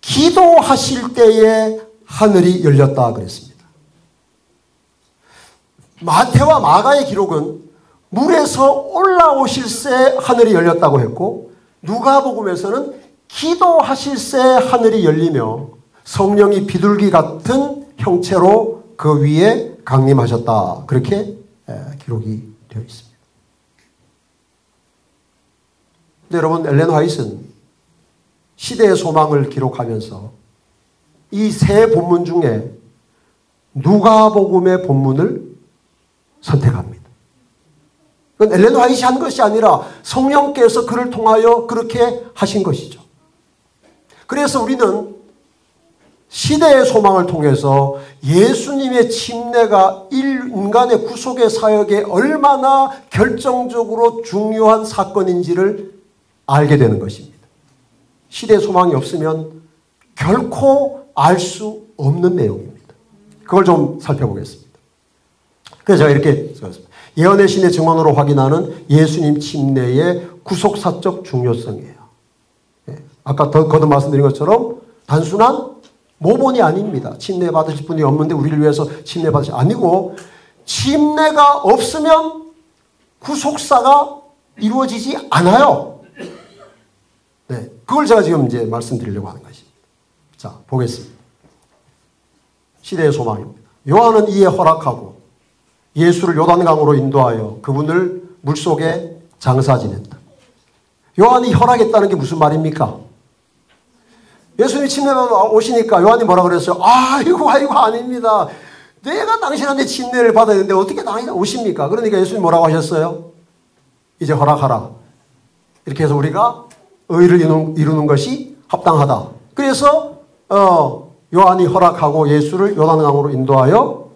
기도하실 때에 하늘이 열렸다 그랬습니다. 마태와 마가의 기록은 물에서 올라오실 새 하늘이 열렸다고 했고 누가복음에서는 기도하실 새 하늘이 열리며 성령이 비둘기 같은 형체로 그 위에 강림하셨다. 그렇게 기록이 되어 있습니다. 근데 여러분, 엘렌 화이트는 시대의 소망을 기록하면서 이 세 본문 중에 누가복음의 본문을 선택합니다. 그건 엘렌 화이트이 한 것이 아니라 성령께서 그를 통하여 그렇게 하신 것이죠. 그래서 우리는 시대의 소망을 통해서 예수님의 침례가 인간의 구속의 사역에 얼마나 결정적으로 중요한 사건인지를 알게 되는 것입니다. 시대의 소망이 없으면 결코 알 수 없는 내용입니다. 그걸 좀 살펴보겠습니다. 그래서 제가 이렇게 썼습니다. 예언의 신의 증언으로 확인하는 예수님 침례의 구속사적 중요성이에요. 아까 거듭 말씀드린 것처럼 단순한 모본이 아닙니다. 침례 받으실 분이 없는데 우리를 위해서 침례 받으실 아니고 침례가 없으면 구속사가 이루어지지 않아요. 네, 그걸 제가 지금 이제 말씀드리려고 하는 것입니다. 자, 보겠습니다. 시대의 소망입니다. 요한은 이에 허락하고 예수를 요단강으로 인도하여 그분을 물속에 장사 지냈다. 요한이 허락했다는 게 무슨 말입니까? 예수님이 침례받아 오시니까 요한이 뭐라 그랬어요? 아이고 아닙니다. 내가 당신한테 침례를 받았는데 어떻게 당신이 오십니까? 그러니까 예수님 뭐라고 하셨어요? 이제 허락하라. 이렇게 해서 우리가 의를 이루는 것이 합당하다. 그래서 요한이 허락하고 예수를 요단강으로 인도하여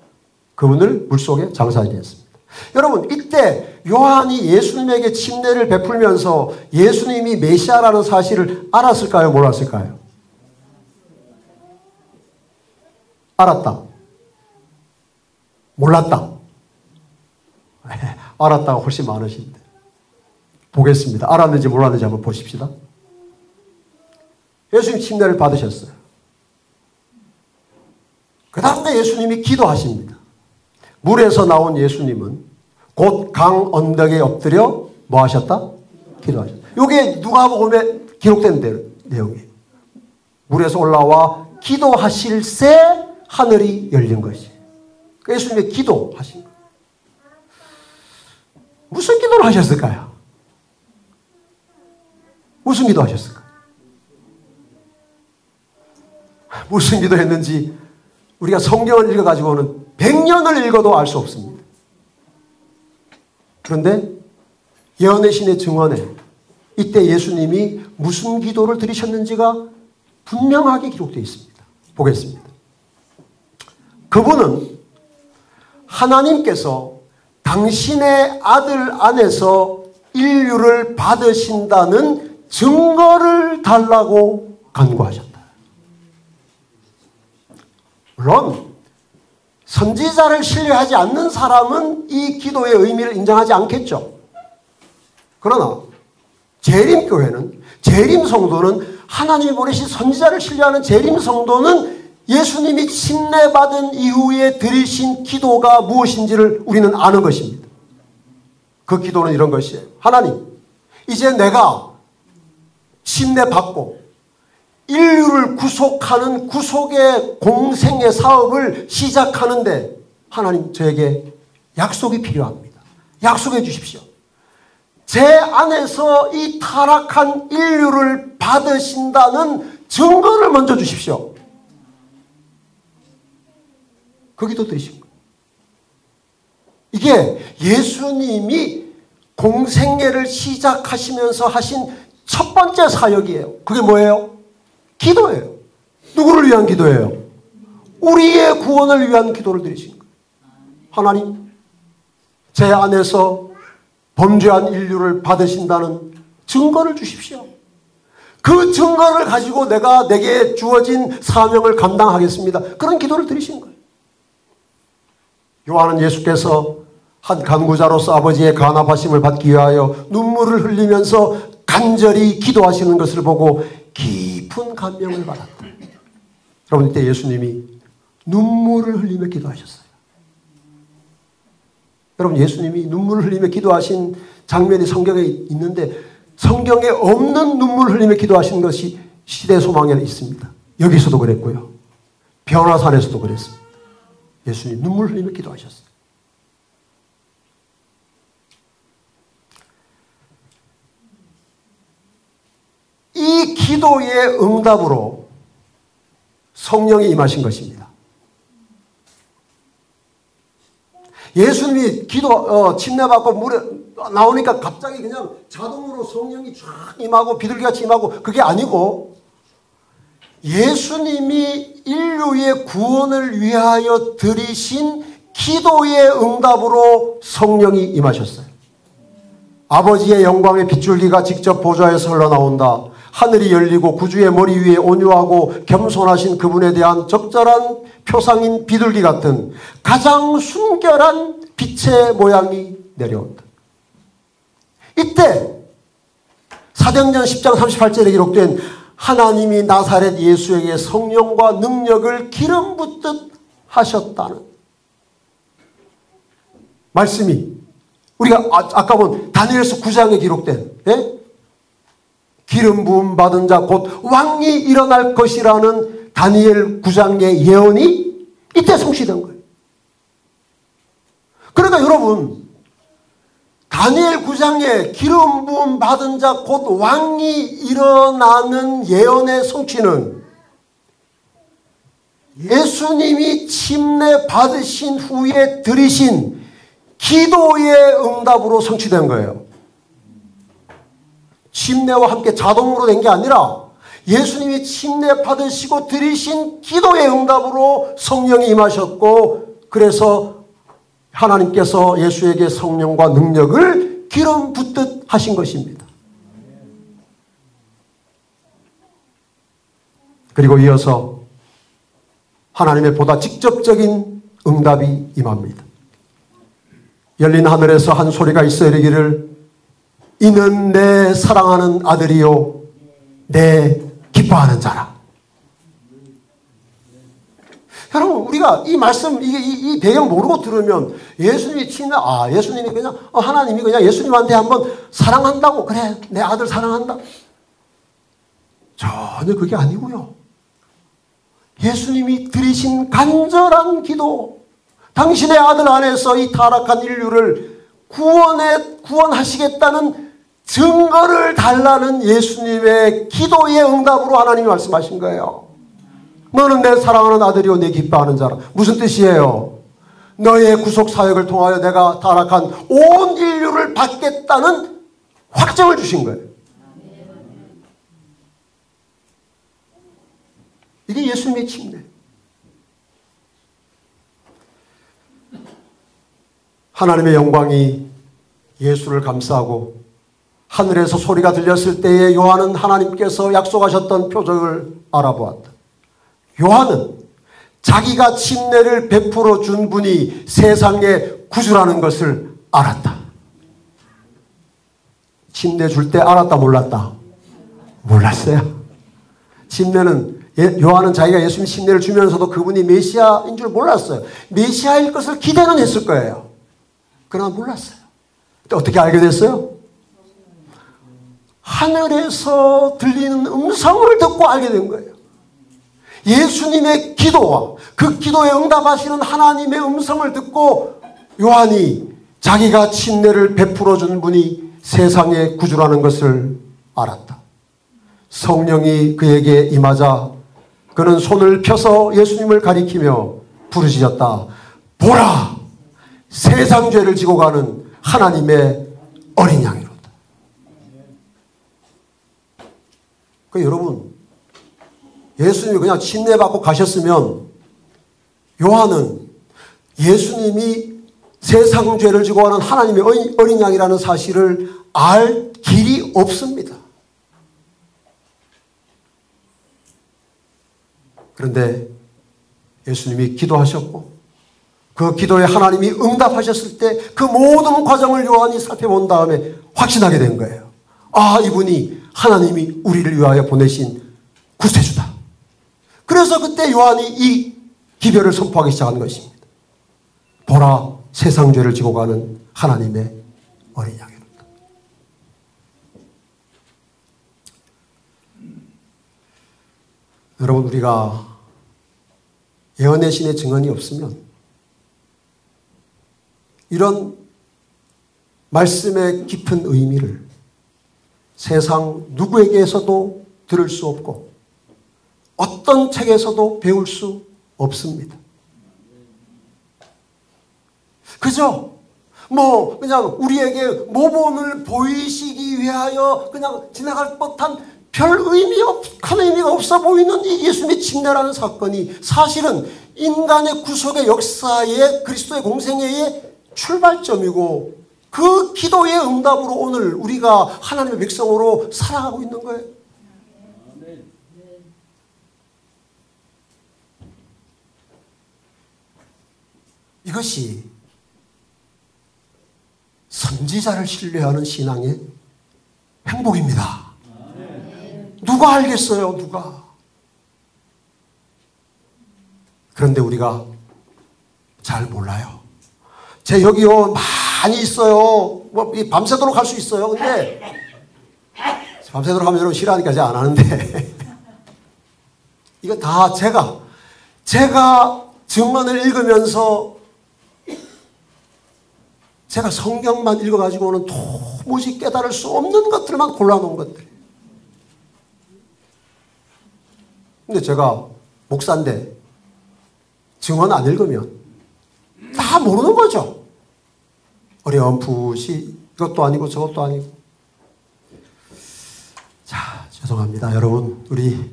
그분을 물속에 장사했습니다. 여러분, 이때 요한이 예수님에게 침례를 베풀면서 예수님이 메시아라는 사실을 알았을까요? 몰랐을까요? 알았다. 몰랐다. 알았다가 훨씬 많으신데. 보겠습니다. 알았는지 몰랐는지 한번 보십시다. 예수님 침례를 받으셨어요. 그 다음에 예수님이 기도하십니다. 물에서 나온 예수님은 곧 강 언덕에 엎드려 뭐 하셨다? 기도하셨다. 이게 누가복음에 기록된 내용이에요. 물에서 올라와 기도하실 새 하늘이 열린 것이에요. 예수님이 기도하신 거예요. 무슨 기도를 하셨을까요? 무슨 기도하셨을까요? 무슨 기도했는지 우리가 성경을 읽어가지고는 100년을 읽어도 알 수 없습니다. 그런데 예언의 신의 증언에 이때 예수님이 무슨 기도를 드리셨는지가 분명하게 기록되어 있습니다. 보겠습니다. 그분은 하나님께서 당신의 아들 안에서 인류를 받으신다는 증거를 달라고 간구하셨다. 물론 선지자를 신뢰하지 않는 사람은 이 기도의 의미를 인정하지 않겠죠. 그러나 재림교회는, 재림성도는, 하나님이 보내신 선지자를 신뢰하는 재림성도는 예수님이 침례받은 이후에 드리신 기도가 무엇인지를 우리는 아는 것입니다. 그 기도는 이런 것이에요. 하나님, 이제 내가 침례받고 인류를 구속하는 구속의 공생의 사업을 시작하는데 하나님, 저에게 약속이 필요합니다. 약속해 주십시오. 제 안에서 이 타락한 인류를 받으신다는 증거를 먼저 주십시오. 그 기도 드리신 거예요. 이게 예수님이 공생애를 시작하시면서 하신 첫 번째 사역이에요. 그게 뭐예요? 기도예요. 누구를 위한 기도예요? 우리의 구원을 위한 기도를 드리신 거예요. 하나님, 제 안에서 범죄한 인류를 받으신다는 증거를 주십시오. 그 증거를 가지고 내게 주어진 사명을 감당하겠습니다. 그런 기도를 드리신 거예요. 요한은 예수께서 한 간구자로서 아버지의 간합하심을 받기 위하여 눈물을 흘리면서 간절히 기도하시는 것을 보고 깊은 감명을 받았다. 여러분, 이때 예수님이 눈물을 흘리며 기도하셨어요. 여러분, 예수님이 눈물을 흘리며 기도하신 장면이 성경에 있는데 성경에 없는 눈물을 흘리며 기도하신 것이 시대소망에 있습니다. 여기서도 그랬고요. 변화산에서도 그랬습니다. 예수님 눈물을 흘리며 기도하셨어요. 이 기도의 응답으로 성령이 임하신 것입니다. 예수님이 침례받고 물에 나오니까 갑자기 그냥 자동으로 성령이 쫙 임하고 비둘기같이 임하고 그게 아니고 예수님이 인류의 구원을 위하여 드리신 기도의 응답으로 성령이 임하셨어요. 아버지의 영광의 빗줄기가 직접 보좌에서 흘러나온다. 하늘이 열리고 구주의 머리 위에 온유하고 겸손하신 그분에 대한 적절한 표상인 비둘기 같은 가장 순결한 빛의 모양이 내려온다. 이때 사도행전 10장 38절에 기록된 하나님이 나사렛 예수에게 성령과 능력을 기름 붓듯 하셨다는 말씀이 우리가 아까 본 다니엘서 9장에 기록된 기름 부음 받은 자 곧 왕이 일어날 것이라는 다니엘 9장의 예언이 이때 성취된 거예요. 그러니까 여러분, 다니엘 9장에 기름 부음 받은 자 곧 왕이 일어나는 예언의 성취는 예수님이 침례 받으신 후에 드리신 기도의 응답으로 성취된 거예요. 침례와 함께 자동으로 된 게 아니라 예수님이 침례 받으시고 드리신 기도의 응답으로 성령이 임하셨고, 그래서 하나님께서 예수에게 성령과 능력을 기름 붓듯 하신 것입니다. 그리고 이어서 하나님의 보다 직접적인 응답이 임합니다. 열린 하늘에서 한 소리가 있어 이르기를 이는 내 사랑하는 아들이요 내 기뻐하는 자라. 여러분, 우리가 이 말씀, 이 배경 모르고 들으면 예수님이 예수님이 그냥 하나님이 그냥 예수님한테 한번 사랑한다고, 그래 내 아들 사랑한다, 전혀 그게 아니고요. 예수님이 드리신 간절한 기도, 당신의 아들 안에서 이 타락한 인류를 구원하시겠다는 증거를 달라는 예수님의 기도의 응답으로 하나님이 말씀하신 거예요. 너는 내 사랑하는 아들이요 내 기뻐하는 자라. 무슨 뜻이에요? 너의 구속 사역을 통하여 내가 타락한 온 인류를 받겠다는 확정을 주신 거예요. 이게 예수님의 침례. 하나님의 영광이 예수를 감싸고 하늘에서 소리가 들렸을 때에 요한은 하나님께서 약속하셨던 표적을 알아보았다. 요한은 자기가 침례를 베풀어 준 분이 세상의 구주라는 것을 알았다. 침례 줄 때 알았다 몰랐다? 몰랐어요. 침례는 요한은 자기가 예수님 신뢰를 주면서도 그분이 메시아인 줄 몰랐어요. 메시아일 것을 기대는 했을 거예요. 그러나 몰랐어요. 어떻게 알게 됐어요? 하늘에서 들리는 음성을 듣고 알게 된 거예요. 예수님의 기도와 그 기도에 응답하시는 하나님의 음성을 듣고 요한이 자기가 침례를 베풀어 준 분이 세상의 구주라는 것을 알았다. 성령이 그에게 임하자 그는 손을 펴서 예수님을 가리키며 부르짖었다. 보라! 세상 죄를 지고 가는 하나님의 어린 양이로다. 여러분, 예수님이 그냥 침례받고 가셨으면 요한은 예수님이 세상 죄를 지고 가는 하나님의 어린 양이라는 사실을 알 길이 없습니다. 그런데 예수님이 기도하셨고 그 기도에 하나님이 응답하셨을 때 그 모든 과정을 요한이 살펴본 다음에 확신하게 된 거예요. 아, 이분이 하나님이 우리를 위하여 보내신 구세주다. 그래서 그때 요한이 이 기별을 선포하기 시작한 것입니다. 보라, 세상 죄를 지고 가는 하나님의 어린 양이로다. 여러분, 우리가 예언의 신의 증언이 없으면 이런 말씀의 깊은 의미를 세상 누구에게서도 들을 수 없고 어떤 책에서도 배울 수 없습니다. 그죠? 그냥 우리에게 모본을 보이시기 위하여 그냥 지나갈 법한 큰 의미가 없어 보이는 이 예수님의 침례라는 사건이 사실은 인간의 구속의 역사에 그리스도의 공생애의 출발점이고 그 기도의 응답으로 오늘 우리가 하나님의 백성으로 살아가고 있는 거예요. 이것이 선지자를 신뢰하는 신앙의 행복입니다. 누가 알겠어요? 누가? 그런데 우리가 잘 몰라요. 제 여기요 많이 있어요. 밤새도록 할 수 있어요. 근데 밤새도록 하면 여러분 싫어하니까 제가 안 하는데 이거 다 제가 증언을 읽으면서 제가 성경만 읽어가지고는 도무지 깨달을 수 없는 것들만 골라놓은 것들. 근데 제가 목사인데 증언 안 읽으면 다 모르는 거죠. 어렴풋이 이것도 아니고 저것도 아니고. 자, 죄송합니다. 여러분, 우리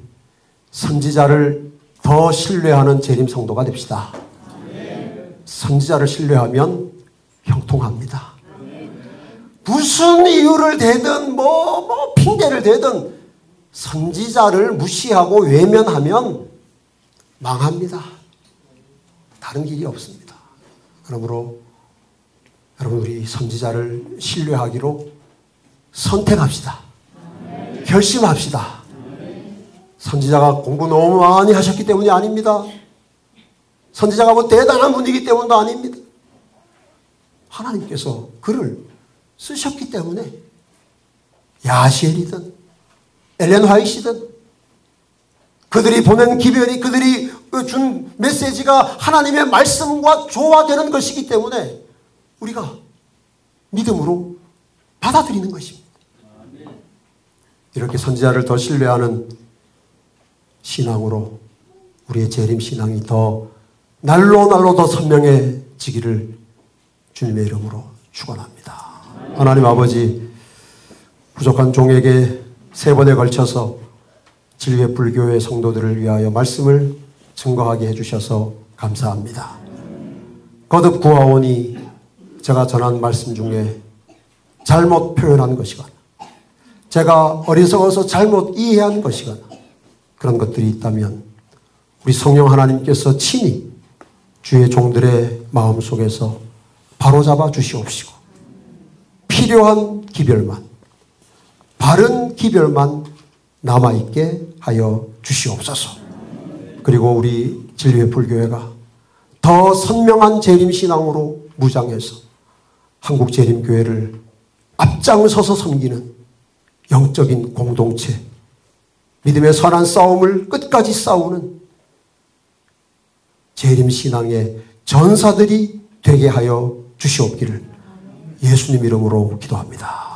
선지자를 더 신뢰하는 재림 성도가 됩시다. 선지자를 신뢰하면 형통합니다. 무슨 이유를 대든 핑계를 대든 선지자를 무시하고 외면하면 망합니다. 다른 길이 없습니다. 그러므로 여러분, 우리 선지자를 신뢰하기로 선택합시다. 결심합시다. 선지자가 공부 너무 많이 하셨기 때문이 아닙니다. 선지자가 대단한 분이기 때문도 아닙니다. 하나님께서 그를 쓰셨기 때문에 야시엘이든 엘렌 화이트든 그들이 보낸 기별이 그들이 준 메시지가 하나님의 말씀과 조화되는 것이기 때문에 우리가 믿음으로 받아들이는 것입니다. 이렇게 선지자를 더 신뢰하는 신앙으로 우리의 재림 신앙이 더 날로 더 선명해지기를 주님의 이름으로 축원합니다. 하나님 아버지, 부족한 종에게 3번에 걸쳐서 진리의 불교의 성도들을 위하여 말씀을 증거하게 해주셔서 감사합니다. 거듭 구하오니 제가 전한 말씀 중에 잘못 표현한 것이거나 제가 어리석어서 잘못 이해한 것이거나 그런 것들이 있다면 우리 성령 하나님께서 친히 주의 종들의 마음속에서 바로잡아 주시옵시고 필요한 기별만, 바른 기별만 남아있게 하여 주시옵소서. 그리고 우리 진리의 불교회가 더 선명한 재림신앙으로 무장해서 한국재림교회를 앞장서서 섬기는 영적인 공동체, 믿음의 선한 싸움을 끝까지 싸우는 재림신앙의 전사들이 되게 하여 주시옵기를 예수님 이름으로 기도합니다.